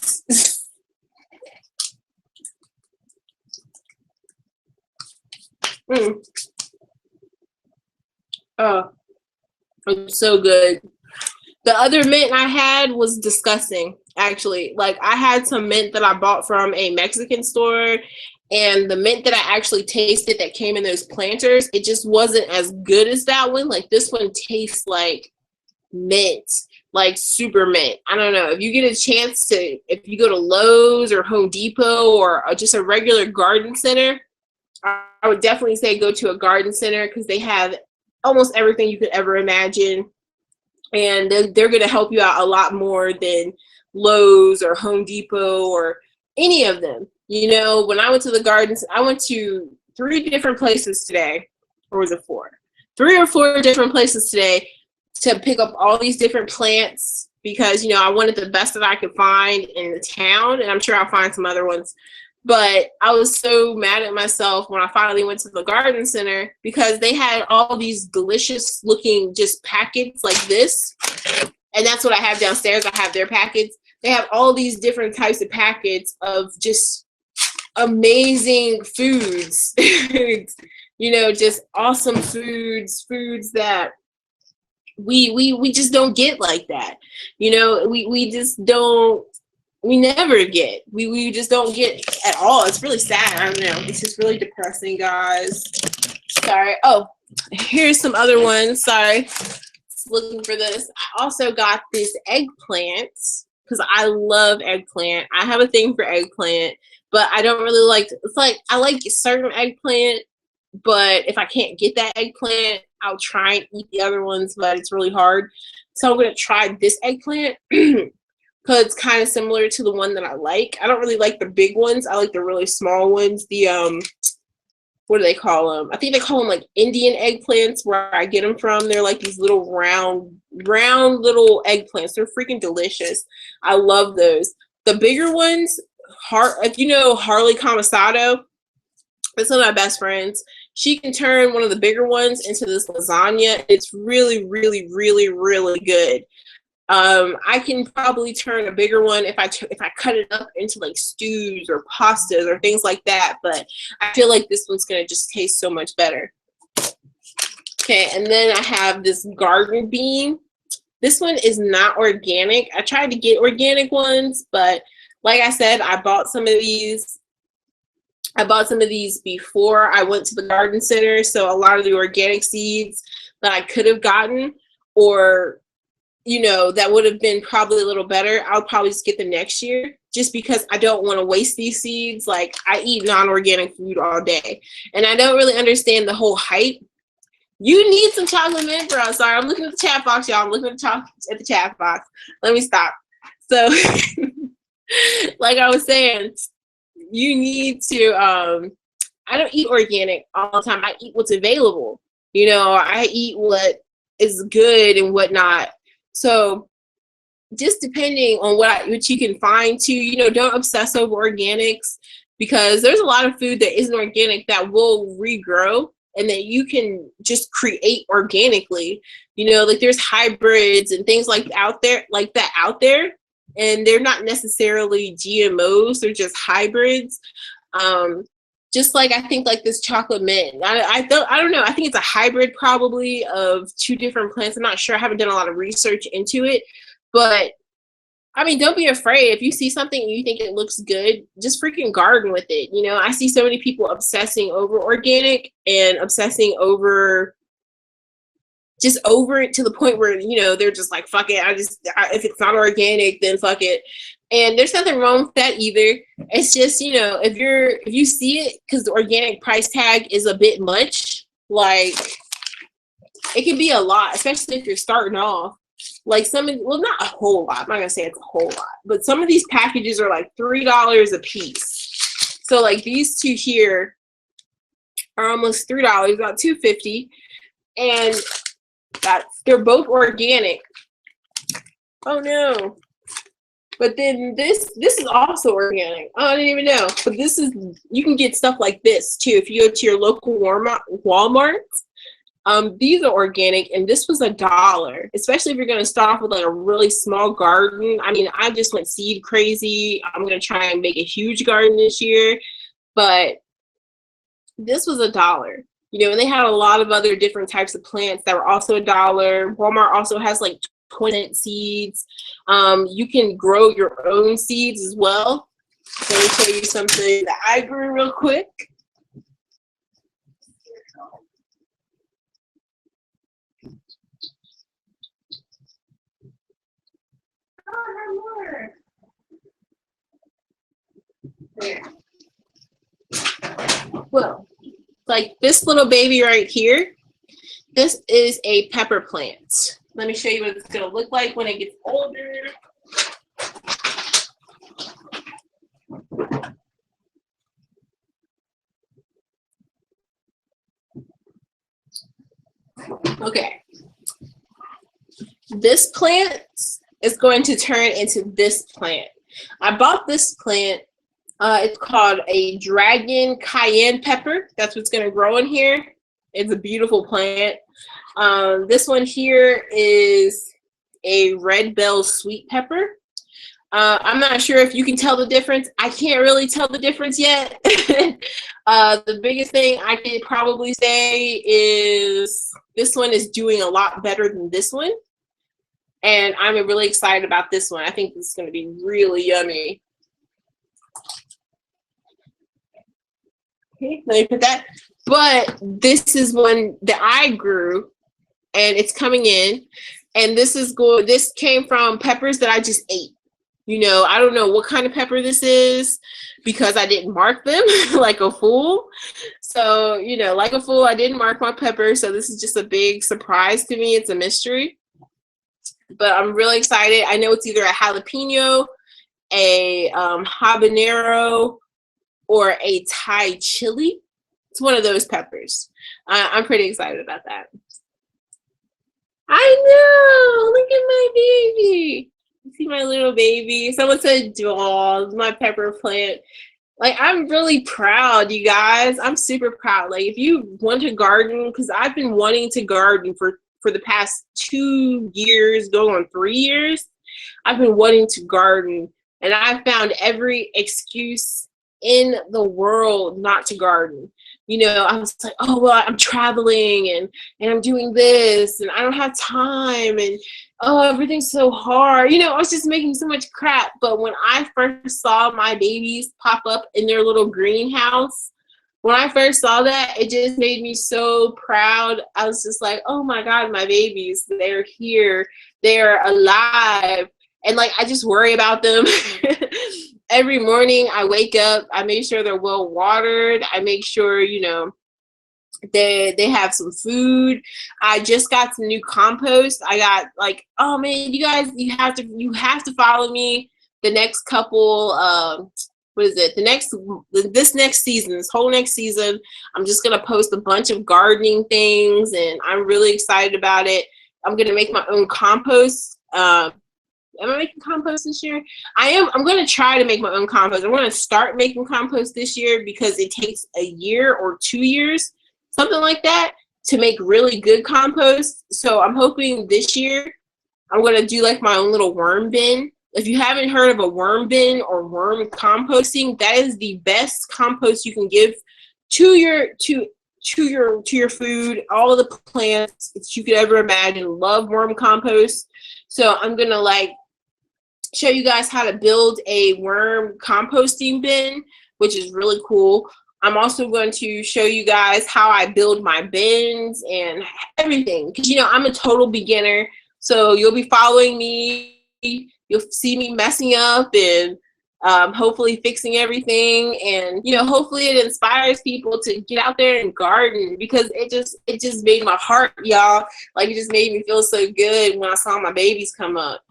A: Oh, it's so good. The other mint I had was disgusting, actually. Like, I had some mint that I bought from a Mexican store, and the mint that I actually tasted that came in those planters, it just wasn't as good as that one. Like, this one tastes like mint, like super mint. I don't know. If you get a chance to, if you go to Lowe's or Home Depot or just a regular garden center, I would definitely say go to a garden center, because they have almost everything you could ever imagine. And they're going to help you out a lot more than Lowe's or Home Depot or any of them. You know, when I went to the gardens, I went to 3 different places today. Or was it 4? 3 or 4 different places today to pick up all these different plants, because, you know, I wanted the best that I could find in the town. And I'm sure I'll find some other ones. But I was so mad at myself when I finally went to the garden center, because they had all these delicious looking just packets like this. And that's what I have downstairs. I have their packets. They have all these different types of packets of just amazing foods. You know, just awesome foods that we just don't get like that. You know, we just don't, we never get. We just don't get at all. It's really sad. I don't know. It's just really depressing, guys. Sorry. Oh, here's some other ones. Sorry. Looking for this. I also got this eggplant because I love eggplant. I have a thing for eggplant, but I don't really like, it's like I like certain eggplant, but if I can't get that eggplant, I'll try and eat the other ones, but it's really hard. So I'm gonna try this eggplant because it's kind of similar to the one that I like. I don't really like the big ones. I like the really small ones. The what do they call them? I think they call them like Indian eggplants where I get them from. They're like these little round little eggplants. They're freaking delicious. I love those. The bigger ones, if you know Harley Comasado, that's one of my best friends. She can turn one of the bigger ones into this lasagna. It's really, really, really, really good. I can probably turn a bigger one if I cut it up into like stews or pastas or things like that, but I feel like this one's gonna just taste so much better. Okay, and then I have this garden bean. This one is not organic. I tried to get organic ones, but like I said, I bought some of these before I went to the garden center, so a lot of the organic seeds that I could have gotten, or you know, that would have been probably a little better, I'll probably just get them next year just because I don't want to waste these seeds. Like, I eat non-organic food all day, and I don't really understand the whole hype. You need some chocolate mint, bro. Sorry, I'm looking at the chat box, y'all. I'm looking at the chat box. Let me stop. So, like I was saying, you need to, I don't eat organic all the time. I eat what's available. You know, I eat what is good and whatnot. So just depending on what you can find too, you know, don't obsess over organics because there's a lot of food that isn't organic that will regrow and that you can just create organically. You know, like there's hybrids and things like that out there, and they're not necessarily GMOs, they're just hybrids. Just like I think like this chocolate mint, I don't know, I think it's a hybrid probably of two different plants. I'm not sure, I haven't done a lot of research into it, but I mean, don't be afraid. If you see something and you think it looks good, just freaking garden with it. You know, I see so many people obsessing over organic and obsessing over it to the point where, you know, they're just like, fuck it, if it's not organic, then fuck it. And there's nothing wrong with that either. It's just, you know, if you see it, because the organic price tag is a bit much, like it can be a lot, especially if you're starting off. Like well, not a whole lot. I'm not gonna say it's a whole lot, but some of these packages are like $3 a piece. So like these two here are almost $3, about $2.50, and they're both organic. Oh no! But then this is also organic. Oh, I didn't even know. But you can get stuff like this too if you go to your local Walmart. These are organic, and this was $1, especially if you're going to start off with like a really small garden. I mean, I just went seed crazy. I'm going to try and make a huge garden this year, but this was $1. You know, and they had a lot of other different types of plants that were also $1. Walmart also has like 20 seeds. You can grow your own seeds as well. Let me show you something that I grew real quick. There. Well, like this little baby right here, this is a pepper plant. Let me show you what it's going to look like when it gets older. Okay. This plant is going to turn into this plant. I bought this plant. It's called a dragon cayenne pepper. That's what's going to grow in here. It's a beautiful plant. This one here is a red bell sweet pepper. I'm not sure if you can tell the difference. I can't really tell the difference yet. The biggest thing I could probably say is this one is doing a lot better than this one. And I'm really excited about this one. I think this is going to be really yummy. Okay, let me put that. But this is one that I grew, and it's coming in. And this is good. This came from peppers that I just ate. You know, I don't know what kind of pepper this is because I didn't mark them like a fool. So, you know, like a fool, I didn't mark my pepper. So this is just a big surprise to me. It's a mystery. But I'm really excited. I know it's either a jalapeno, a habanero, or a Thai chili. It's one of those peppers. I'm pretty excited about that. I know. Look at my baby. You see my little baby? Someone said, "Oh, my pepper plant." Like, I'm really proud, you guys. I'm super proud. Like, if you want to garden, because I've been wanting to garden for the past 2 years, going on 3 years. I've been wanting to garden, and I found every excuse in the world not to garden. You know, I was like, oh, well, I'm traveling and I'm doing this and I don't have time and oh, everything's so hard. You know, I was just making so much crap. But when I first saw my babies pop up in their little greenhouse, when I first saw that, it just made me so proud. I was just like, oh my God, my babies, they're here. They're alive. And like, I just worry about them. Every morning I wake up, I make sure they're well watered. I make sure, you know, they have some food. I just got some new compost. I got like, oh man, you guys, you have to follow me the next couple, what is it? This next season, this whole next season, I'm just going to post a bunch of gardening things and I'm really excited about it. I'm going to make my own compost. Am I making compost this year? I am. I'm going to try to make my own compost. I'm going to start making compost this year because it takes a year or 2 years, something like that, to make really good compost. So I'm hoping this year I'm going to do like my own little worm bin. If you haven't heard of a worm bin or worm composting, that is the best compost you can give to your food, all the plants that you could ever imagine. Love worm compost. So I'm going to like show you guys how to build a worm composting bin, which is really cool. I'm also going to show you guys how I build my bins and everything. Because, you know, I'm a total beginner. So you'll be following me. You'll see me messing up and hopefully fixing everything. And, you know, hopefully it inspires people to get out there and garden because it just made my heart, y'all. Like, it just made me feel so good when I saw my babies come up.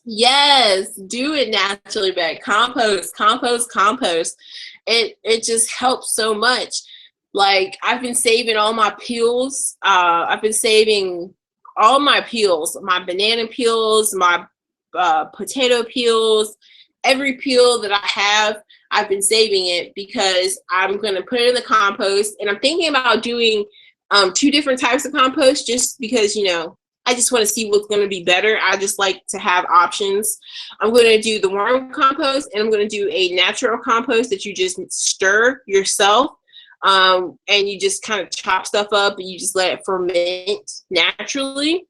A: Yes, do it naturally back. Compost. It just helps so much. Like, I've been saving all my peels. I've been saving all my peels, my banana peels, my potato peels, every peel that I have, I've been saving it because I'm going to put it in the compost. And I'm thinking about doing 2 different types of compost just because, you know, I just want to see what's going to be better. I just like to have options. I'm going to do the worm compost and I'm going to do a natural compost that you just stir yourself. And you just kind of chop stuff up and you just let it ferment naturally.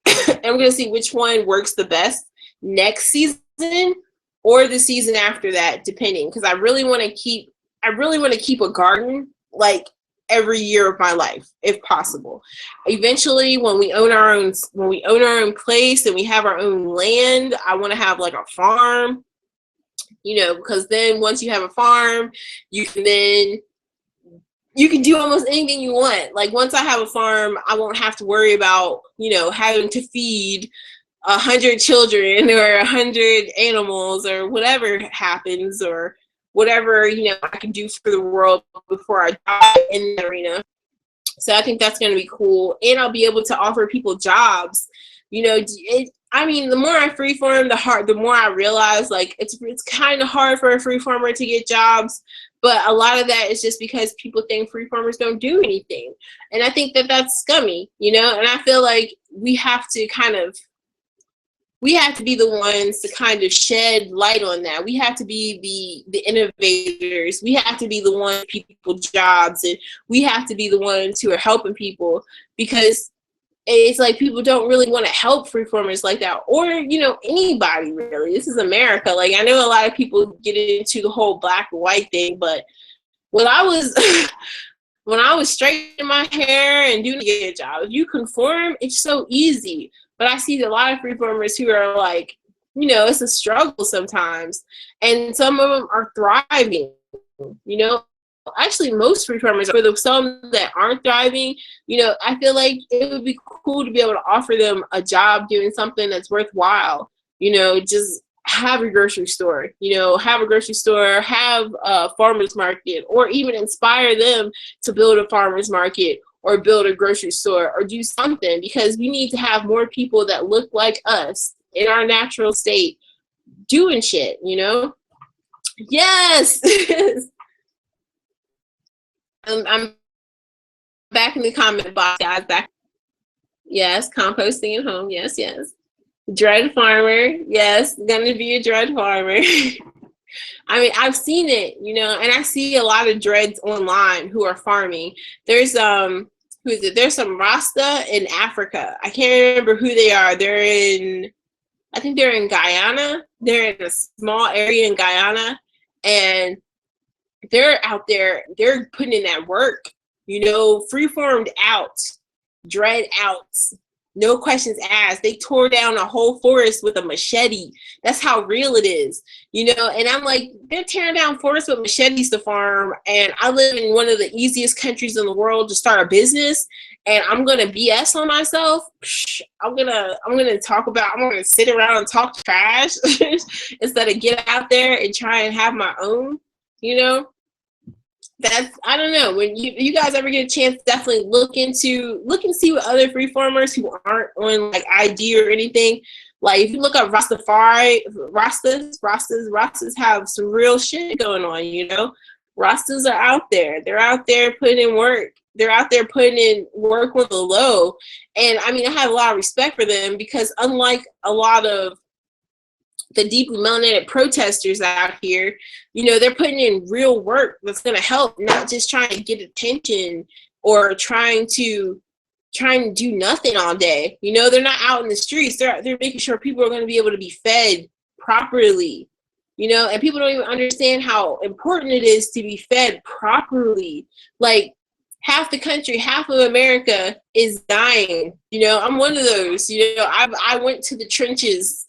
A: And we're going to see which one works the best next season or the season after that, depending, because I really want to keep a garden like every year of my life, if possible. Eventually, when we own our own place and we have our own land, I want to have like a farm, you know, because then once you have a farm, you can do almost anything you want. Like, once I have a farm, I won't have to worry about, you know, having to feed 100 children or 100 animals or whatever happens or whatever, you know, I can do for the world before I die in the arena. So I think that's going to be cool. And I'll be able to offer people jobs. You know, I mean, the more I freeform, the more I realize, like, it's kind of hard for a freeformer to get jobs. But a lot of that is just because people think freeformers don't do anything. And I think that that's scummy, you know? And I feel like we have to be the ones to kind of shed light on that. We have to be the innovators. We have to be the ones people jobs, and we have to be the ones who are helping people, because it's like people don't really want to help freeformers like that, or, you know, anybody really. This is America. Like, I know a lot of people get into the whole black and white thing, but when I was when I was straightening my hair and doing a good job, if you conform, it's so easy. But I see a lot of freeformers who are like, you know, it's a struggle sometimes, and some of them are thriving, you know. Actually, most freeformers, for the some that aren't thriving, you know, I feel like it would be cool to be able to offer them a job doing something that's worthwhile. You know, just have a grocery store, you know, have a grocery store, have a farmer's market, or even inspire them to build a farmer's market or build a grocery store or do something, because we need to have more people that look like us in our natural state doing shit, you know? Yes! I'm back in the comment box, guys. Back. Yes, composting at home. Yes, yes. Dread farmer. Yes, gonna be a dread farmer. I mean, I've seen it, you know, and I see a lot of dreads online who are farming. There's who is it? There's some Rasta in Africa. I can't remember who they are. I think they're in Guyana. They're in a small area in Guyana, and they're out there, they're putting in that work, you know, freeformed out, dread out, no questions asked. They tore down a whole forest with a machete. That's how real it is, you know. And I'm like, they're tearing down forests with machetes to farm, and I live in one of the easiest countries in the world to start a business, and I'm gonna BS on myself. I'm gonna sit around and talk trash instead of get out there and try and have my own, you know. That's, I don't know, when you guys ever get a chance, definitely look and see what other freeformers who aren't on like IG or anything. Like, if you look up Rastafari, Rastas have some real shit going on, you know. Rastas are out there. They're out there putting in work. They're out there putting in work on the low. And I mean, I have a lot of respect for them, because unlike a lot of the deeply melanated protesters out here, you know, they're putting in real work that's going to help, not just trying to get attention or trying to do nothing all day. You know, they're not out in the streets. They're making sure people are going to be able to be fed properly, you know, and people don't even understand how important it is to be fed properly. Like, half the country, half of America is dying. You know, I'm one of those. You know, I went to the trenches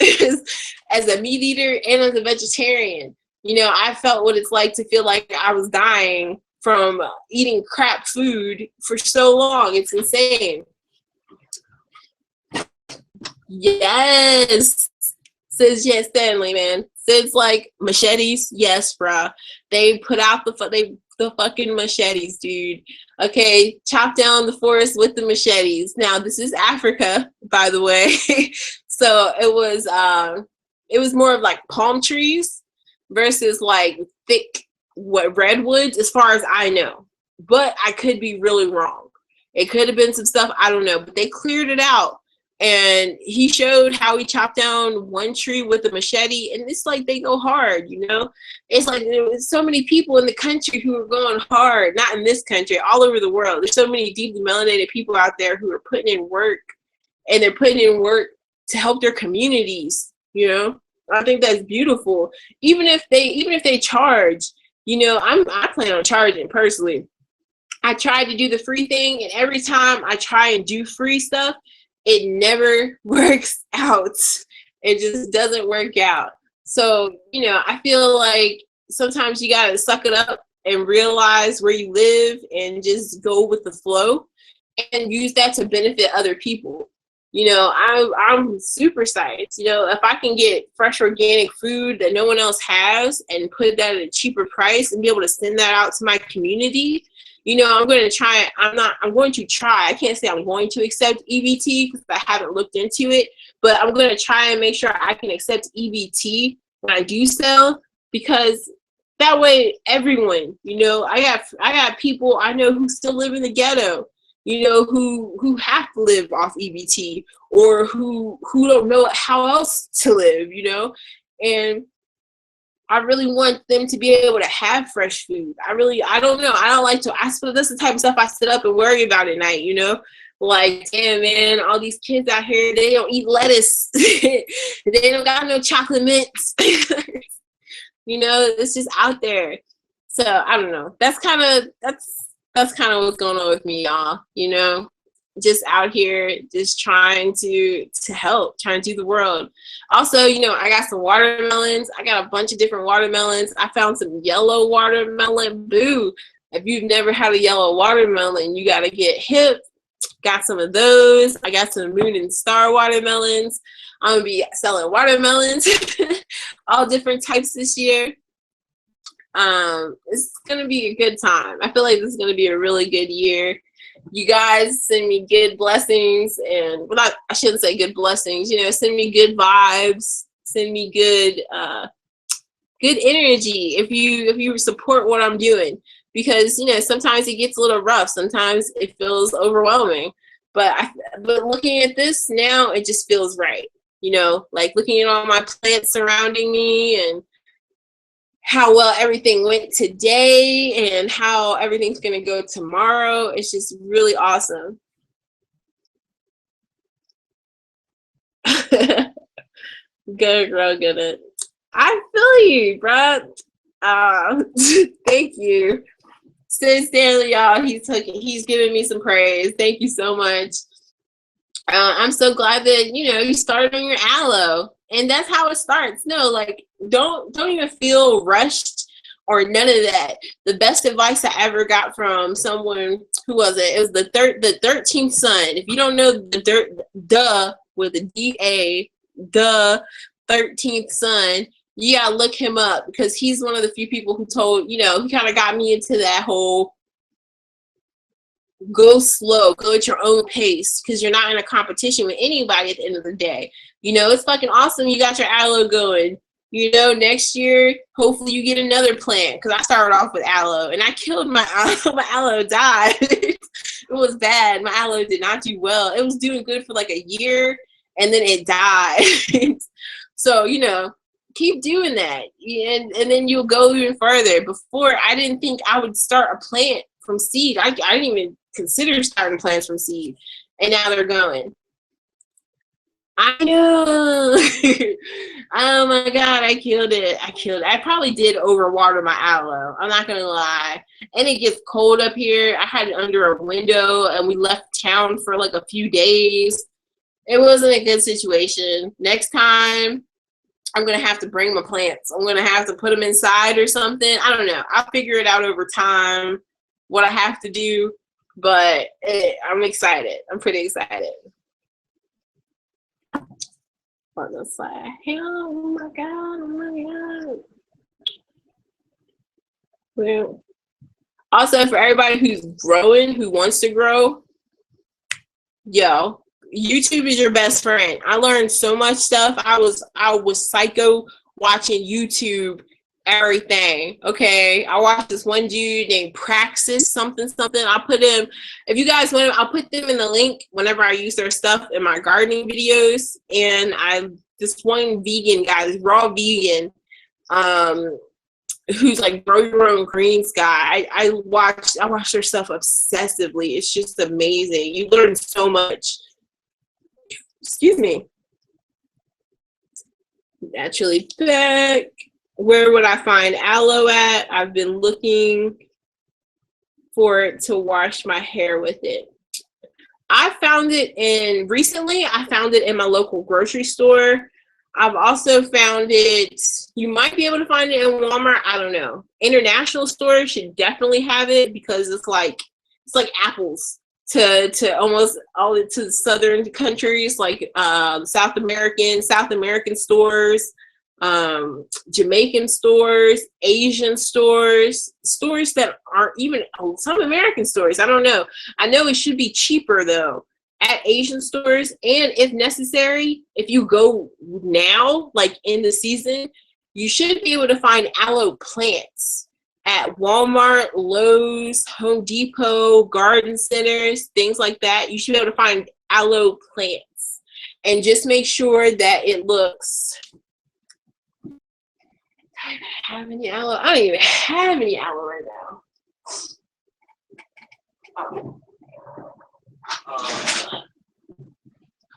A: as a meat eater and as a vegetarian. You know, I felt what it's like to feel like I was dying from eating crap food for so long. It's insane. Yes. Says yes, Stanley, man. Says like machetes. Yes, bruh. They put out the fucking machetes, dude. Okay, chop down the forest with the machetes. Now, this is Africa, by the way. So it was more of like palm trees versus like thick redwoods, as far as I know. But I could be really wrong. It could have been some stuff, I don't know. But they cleared it out. And he showed how he chopped down one tree with a machete, and it's like they go hard, you know. It's like there's so many people in the country who are going hard, not in this country, all over the world. There's so many deeply melanated people out there who are putting in work, and they're putting in work to help their communities, you know. I think that's beautiful. Even if they charge, you know, I plan on charging personally. I tried to do the free thing, and every time I try and do free stuff, it never works out. It just doesn't work out. So, you know, I feel like sometimes you gotta suck it up and realize where you live and just go with the flow and use that to benefit other people. You know, I'm super psyched. You know, if I can get fresh organic food that no one else has and put that at a cheaper price and be able to send that out to my community, you know, I'm going to try. I'm going to try. I can't say I'm going to accept EBT because I haven't looked into it, but I'm going to try and make sure I can accept EBT when I do sell, because That way, everyone, you know, I got people I know who still live in the ghetto, you know, who have to live off EBT, or who don't know how else to live, you know, and I really want them to be able to have fresh food. I don't know. I don't like to, I suppose that's the type of stuff I sit up and worry about at night, you know? Like, damn, man, all these kids out here, they don't eat lettuce. They don't got no chocolate mints. You know, it's just out there. So I don't know. That's kind of what's going on with me, y'all. You know, just out here, just trying to help, trying to do the world. Also, you know, I got some watermelons. I got a bunch of different watermelons. I found some yellow watermelon. Boo! If you've never had a yellow watermelon, you gotta get hip. Got some of those. I got some moon and star watermelons. I'm gonna be selling watermelons, all different types this year. It's gonna be a good time. I feel like this is gonna be a really good year. You guys send me good blessings, and well, I shouldn't say good blessings. You know, send me good vibes. Send me good energy if you support what I'm doing. Because, you know, sometimes it gets a little rough. Sometimes it feels overwhelming. But looking at this now, it just feels right. You know, like looking at all my plants surrounding me and how well everything went today and how everything's going to go tomorrow. It's just really awesome. Good girl, get it. I feel you, bruh. Thank you. Sincerely, y'all, he's giving me some praise. Thank you so much. I'm so glad that, you know, you started on your aloe, and that's how it starts. No, like, don't even feel rushed or none of that. The best advice I ever got from someone, who was it? It was the 13th son. If you don't know the with a DA, the 13th son, you gotta look him up, because he's one of the few people who told, you know, he kind of got me into that whole go slow, go at your own pace, because you're not in a competition with anybody at the end of the day. You know, it's fucking awesome you got your aloe going. You know, next year, hopefully you get another plant, because I started off with aloe, and I killed my aloe. My aloe died. It was bad. My aloe did not do well. It was doing good for like a year, and then it died. So, you know, keep doing that, and then you'll go even further. Before, I didn't think I would start a plant from seed. I didn't even consider starting plants from seed, and now they're going. I know. Oh my god, I killed it. I probably did overwater my aloe, I'm not gonna lie. And it gets cold up here. I had it under a window, and we left town for like a few days. It wasn't a good situation. Next time, I'm gonna have to bring my plants. I'm gonna have to put them inside or something. I don't know. I'll figure it out over time, what I have to do. But I'm excited. I'm pretty excited. On the side. Oh my god! Oh my god! Well, also for everybody who's growing, who wants to grow, yo, YouTube is your best friend. I learned so much stuff. I was psycho watching YouTube everything. Okay, I watched this one dude named Praxis something. I'll put him, if you guys want him, I'll put them in the link whenever I use their stuff in my gardening videos. And this one vegan guy, this raw vegan, who's like grow your own greens guy. I watch their stuff obsessively. It's just amazing. You learn so much. Excuse me. Naturally back. Where would I find aloe at? I've been looking for it to wash my hair with it. I found it recently I found it in my local grocery store. I've also found it, you might be able to find it in Walmart, I don't know. International stores should definitely have it, because it's like apples to almost all to the southern countries, like South American stores, Jamaican stores, Asian stores that aren't even, some American stores. I don't know. I know it should be cheaper though at Asian stores, and if necessary, if you go now, like in the season, you should be able to find aloe plants at Walmart, Lowe's, Home Depot, garden centers, things like that. You should be able to find aloe plants, and just make sure that it looks. I don't have any aloe. I don't even have any aloe right now.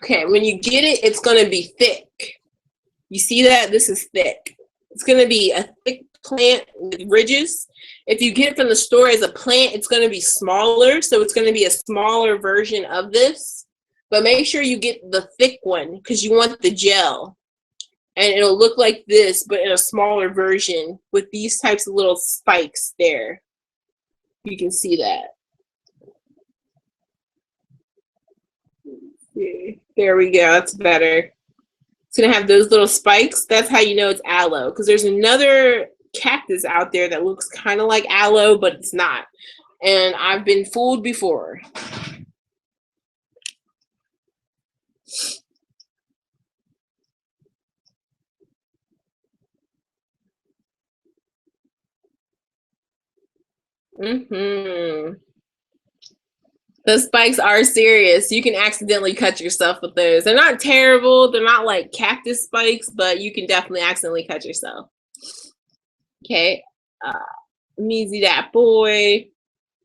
A: Okay, when you get it, it's going to be thick. You see that? This is thick. It's going to be a thick plant with ridges. If you get it from the store as a plant, it's going to be smaller. So it's going to be a smaller version of this. But make sure you get the thick one because you want the gel. And it'll look like this, but in a smaller version with these types of little spikes there. You can see that. There we go. That's better. It's going to have those little spikes. That's how you know it's aloe. Because there's another cactus out there that looks kind of like aloe, but it's not. And I've been fooled before. Those spikes are serious. You can accidentally cut yourself with those. They're not terrible. They're not like cactus spikes, but you can definitely accidentally cut yourself. Okay. Measy that boy.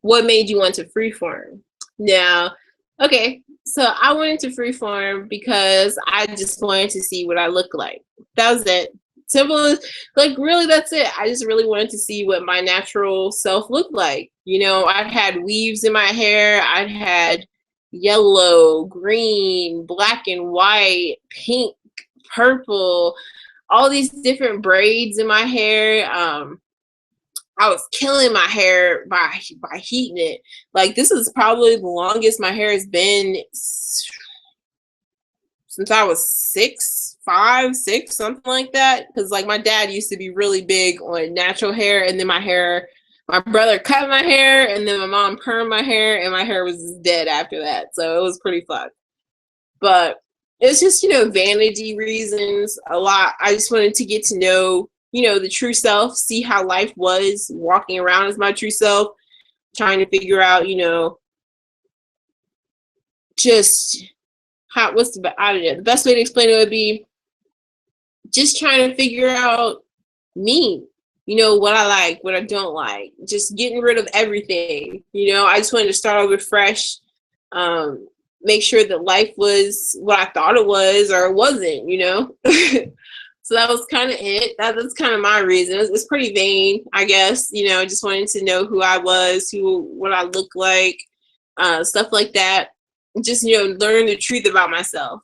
A: What made you want to freeform? Now, okay. So I went into freeform because I just wanted to see what I look like. That was it. Simple as, like, really, that's it. I just really wanted to see what my natural self looked like. You know, I'd had weaves in my hair. I'd had yellow, green, black and white, pink, purple, all these different braids in my hair. I was killing my hair by heating it. Like, this is probably the longest my hair has been since I was 5, 6, something like that. Because like my dad used to be really big on natural hair, and then my brother cut my hair, and then my mom permed my hair, and my hair was dead after that. So it was pretty fun. But it's just, you know, vanity reasons a lot. I just wanted to get to know, you know, the true self, see how life was walking around as my true self, trying to figure out, you know, just how, I don't know, the best way to explain it would be just trying to figure out me, you know, what I like, what I don't like, just getting rid of everything. You know, I just wanted to start over fresh, make sure that life was what I thought it was or it wasn't, you know. So that was kind of it. That's kind of my reason. It's pretty vain, I guess. You know, just wanting to know who I was, what I look like, stuff like that. Just, you know, learn the truth about myself.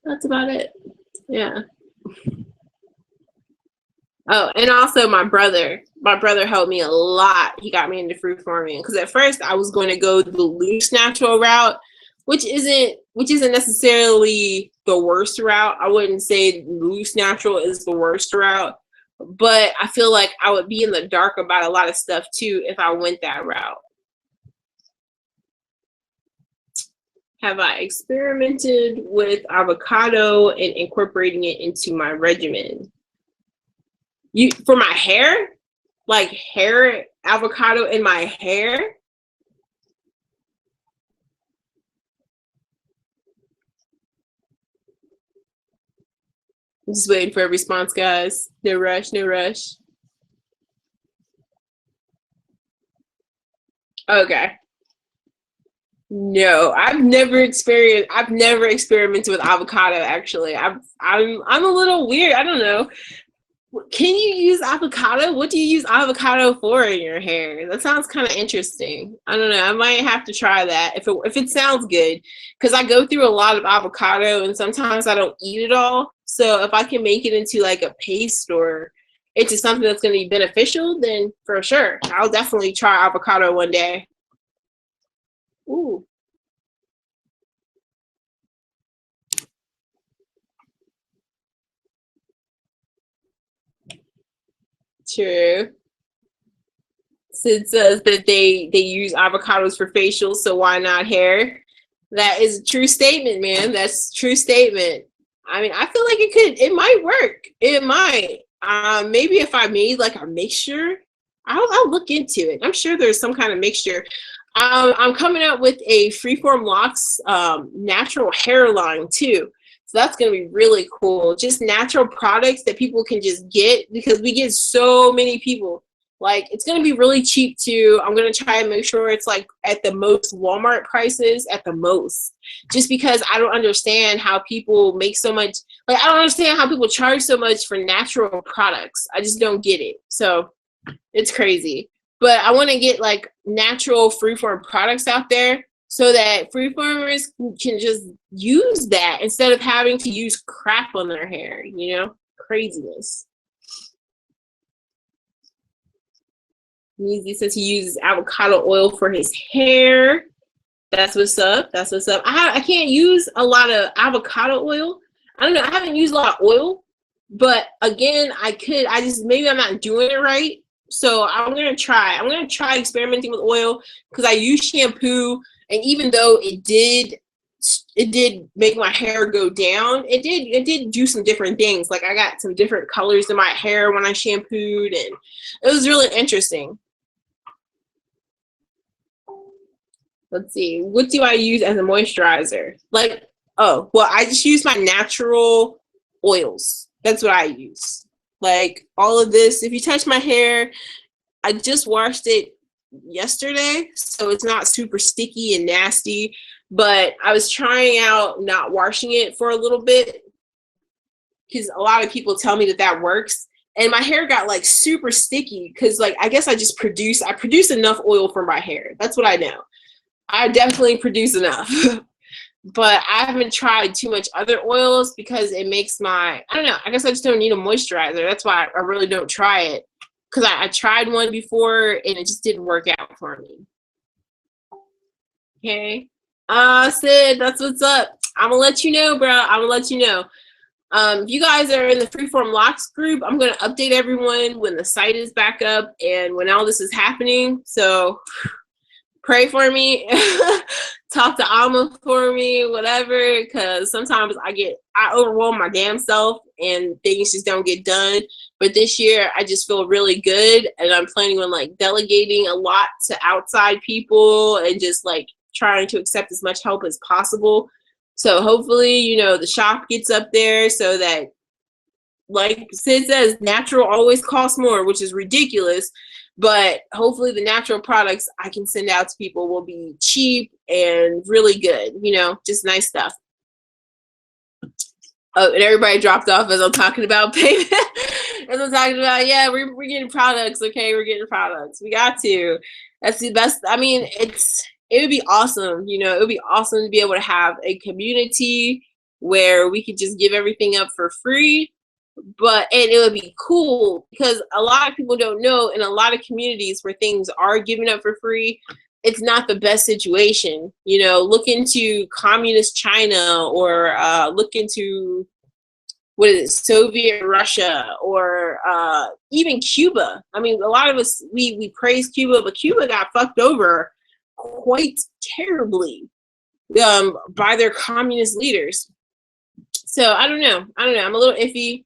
A: That's about it. Yeah. Oh, and also my brother helped me a lot. He got me into freeforming because at first I was going to go the loose natural route, which isn't necessarily the worst route. I wouldn't say loose natural is the worst route, but I feel like I would be in the dark about a lot of stuff too if I went that route. Have I experimented with avocado and incorporating it into my regimen? For my hair? Like hair, avocado in my hair? I'm just waiting for a response, guys. No rush, no rush. Okay. No, I've never experimented with avocado actually. I'm a little weird. I don't know. Can you use avocado? What do you use avocado for in your hair? That sounds kind of interesting. I don't know. I might have to try that if it sounds good, because I go through a lot of avocado and sometimes I don't eat it all. So if I can make it into like a paste or into something that's going to be beneficial, then for sure, I'll definitely try avocado one day. Ooh. True. Sid says that they use avocados for facials, so why not hair? That is a true statement, man. That's a true statement. I mean, I feel like it might work. It might. Maybe if I made like a mixture, I'll look into it. I'm sure there's some kind of mixture. I'm coming up with a Freeform Locks natural hair line too. So that's going to be really cool. Just natural products that people can just get, because we get so many people. Like, it's going to be really cheap too. I'm going to try and make sure it's like at the most Walmart prices at the most, just because I don't understand how people make so much. Like, I don't understand how people charge so much for natural products. I just don't get it. So it's crazy. But I want to get like natural freeform products out there so that freeformers can just use that instead of having to use crap on their hair, you know? Craziness. Neezy says he uses avocado oil for his hair. That's what's up. That's what's up. I can't use a lot of avocado oil. I don't know. I haven't used a lot of oil, but again, I could. Maybe I'm not doing it right. So I'm gonna try. I'm gonna try experimenting with oil, because I use shampoo, and even though it did make my hair go down, it did do some different things. Like, I got some different colors in my hair when I shampooed, and it was really interesting. Let's see, what do I use as a moisturizer? Like, oh, well, I just use my natural oils. That's what I use. Like, all of this, if you touch my hair, I just washed it yesterday, so it's not super sticky and nasty, but I was trying out not washing it for a little bit, because a lot of people tell me that works, and my hair got like super sticky because, like, I guess I produce enough oil for my hair. That's what I know. I definitely produce enough. But I haven't tried too much other oils because it makes I don't know, I guess I just don't need a moisturizer. That's why I really don't try it, because I tried one before and it just didn't work out for me. Okay. Sid, that's what's up. I'm gonna let you know, bro. I'm gonna let you know. If you guys are in the Freeform Locks group, I'm gonna update everyone when the site is back up and when all this is happening. So pray for me. Talk to Alma for me, whatever, because sometimes I overwhelm my damn self and things just don't get done. But this year I just feel really good, and I'm planning on like delegating a lot to outside people and just like trying to accept as much help as possible. So hopefully, you know, the shop gets up there so that, like Sid says, natural always costs more, which is ridiculous. But hopefully the natural products I can send out to people will be cheap and really good, you know, just nice stuff. Oh, and everybody dropped off as I'm talking about payment. As I'm talking about, yeah, we're getting products, okay? We're getting products. We got to. That's the best. I mean, it would be awesome, you know, it would be awesome to be able to have a community where we could just give everything up for free. And it would be cool because a lot of people don't know, in a lot of communities where things are given up for free, it's not the best situation. You know, look into communist China, or look into, what is it, Soviet Russia, or even Cuba. I mean, a lot of us, we praise Cuba, but Cuba got fucked over quite terribly by their communist leaders. So I don't know. I'm a little iffy.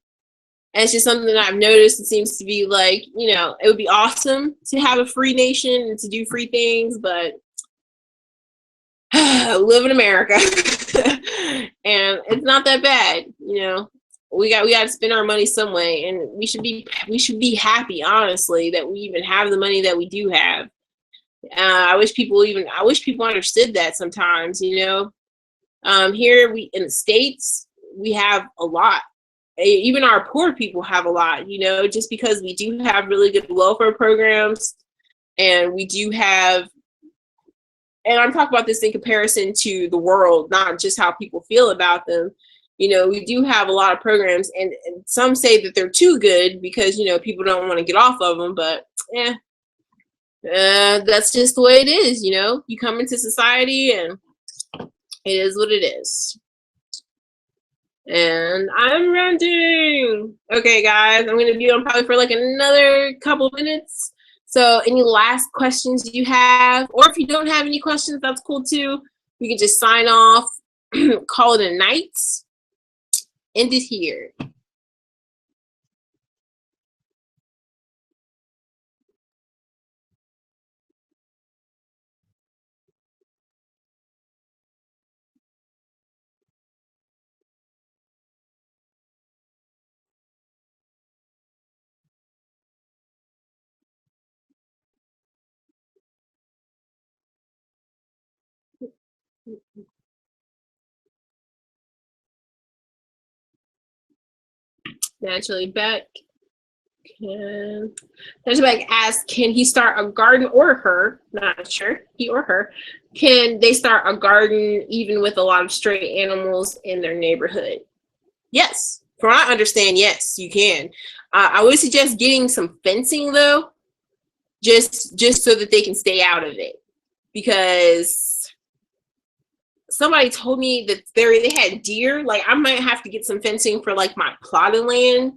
A: And it's just something that I've noticed. It seems to be like, you know, it would be awesome to have a free nation and to do free things, but live in America. And it's not that bad, you know. We got to spend our money some way, and we should be happy, honestly, that we even have the money that we do have. I wish people understood that sometimes, you know. Here in the States, we have a lot. Even our poor people have a lot, you know, just because we do have really good welfare programs, and we do have, and I'm talking about this in comparison to the world, not just how people feel about them. You know, we do have a lot of programs, and some say that they're too good because, you know, people don't want to get off of them, but that's just the way it is, you know. You come into society and it is what it is. And I'm ranting. Okay, guys, I'm going to be on probably for like another couple minutes. So any last questions you have, or if you don't have any questions, that's cool too. we can just sign off, call it a night, end it here. Naturally, Beck can. Naturally, Beck asks, can he start a garden, or her? Not sure, he or her. Can they start a garden even with a lot of stray animals in their neighborhood? Yes, from what I understand, yes, you can. I would suggest getting some fencing though, just so that they can stay out of it, because somebody told me that they had deer. Like, I might have to get some fencing for like my plotted land,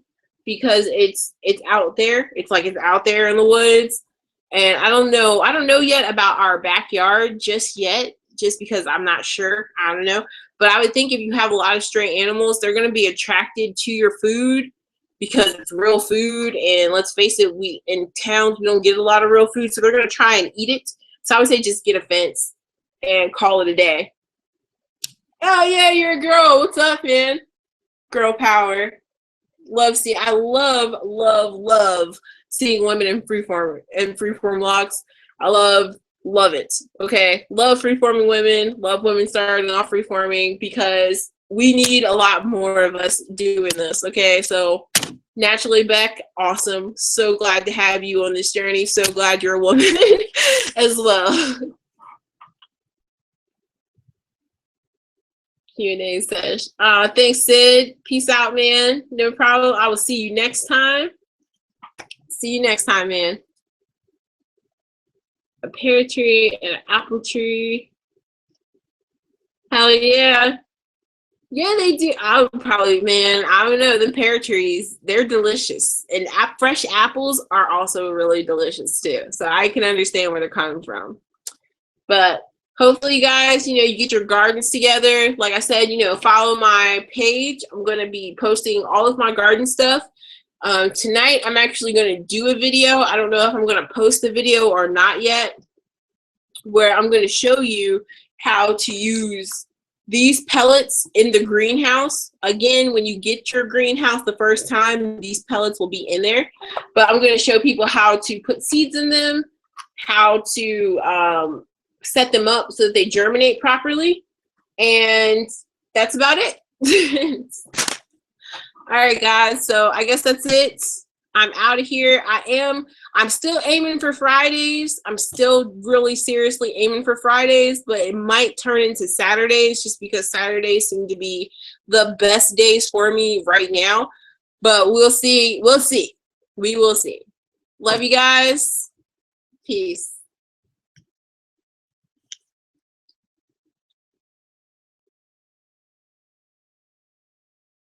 A: because it's out there. It's like it's out there in the woods, and I don't know yet about our backyard just yet, just because I'm not sure. I don't know, but I would think if you have a lot of stray animals, they're going to be attracted to your food because it's real food. And let's face it, we in towns we don't get a lot of real food, so they're going to try and eat it. So I would say just get a fence and call it a day. Oh yeah, you're a girl. What's up, man? Girl power. I love seeing women in freeform locks. I love it. Okay. Love freeforming women, love women starting off freeforming, because we need a lot more of us doing this. Okay. So naturally, Beck, awesome. So glad to have you on this journey. So glad you're a woman as well. Q&A sesh. Thanks, Sid. Peace out, man. No problem. I will see you next time. See you next time, man. A pear tree and an apple tree. Hell yeah. Yeah, they do. I would probably, man, I don't know. The pear trees, they're delicious. And fresh apples are also really delicious too. So I can understand where they're coming from. But hopefully, you guys, you get your gardens together. Like I said, follow my page. I'm going to be posting all of my garden stuff. Tonight, I'm actually going to do a video. I don't know if I'm going to post the video or not yet, where I'm going to show you how to use these pellets in the greenhouse. Again, when you get your greenhouse the first time, these pellets will be in there. But I'm going to show people how to put seeds in them, how to set them up so that they germinate properly, and that's about it. All right, guys, so I guess that's it. I'm out of here. I'm still aiming for Fridays. I'm still really seriously aiming for Fridays, but it might turn into Saturdays, just because Saturdays seem to be the best days for me right now. But we'll see. We will see. Love you guys. Peace.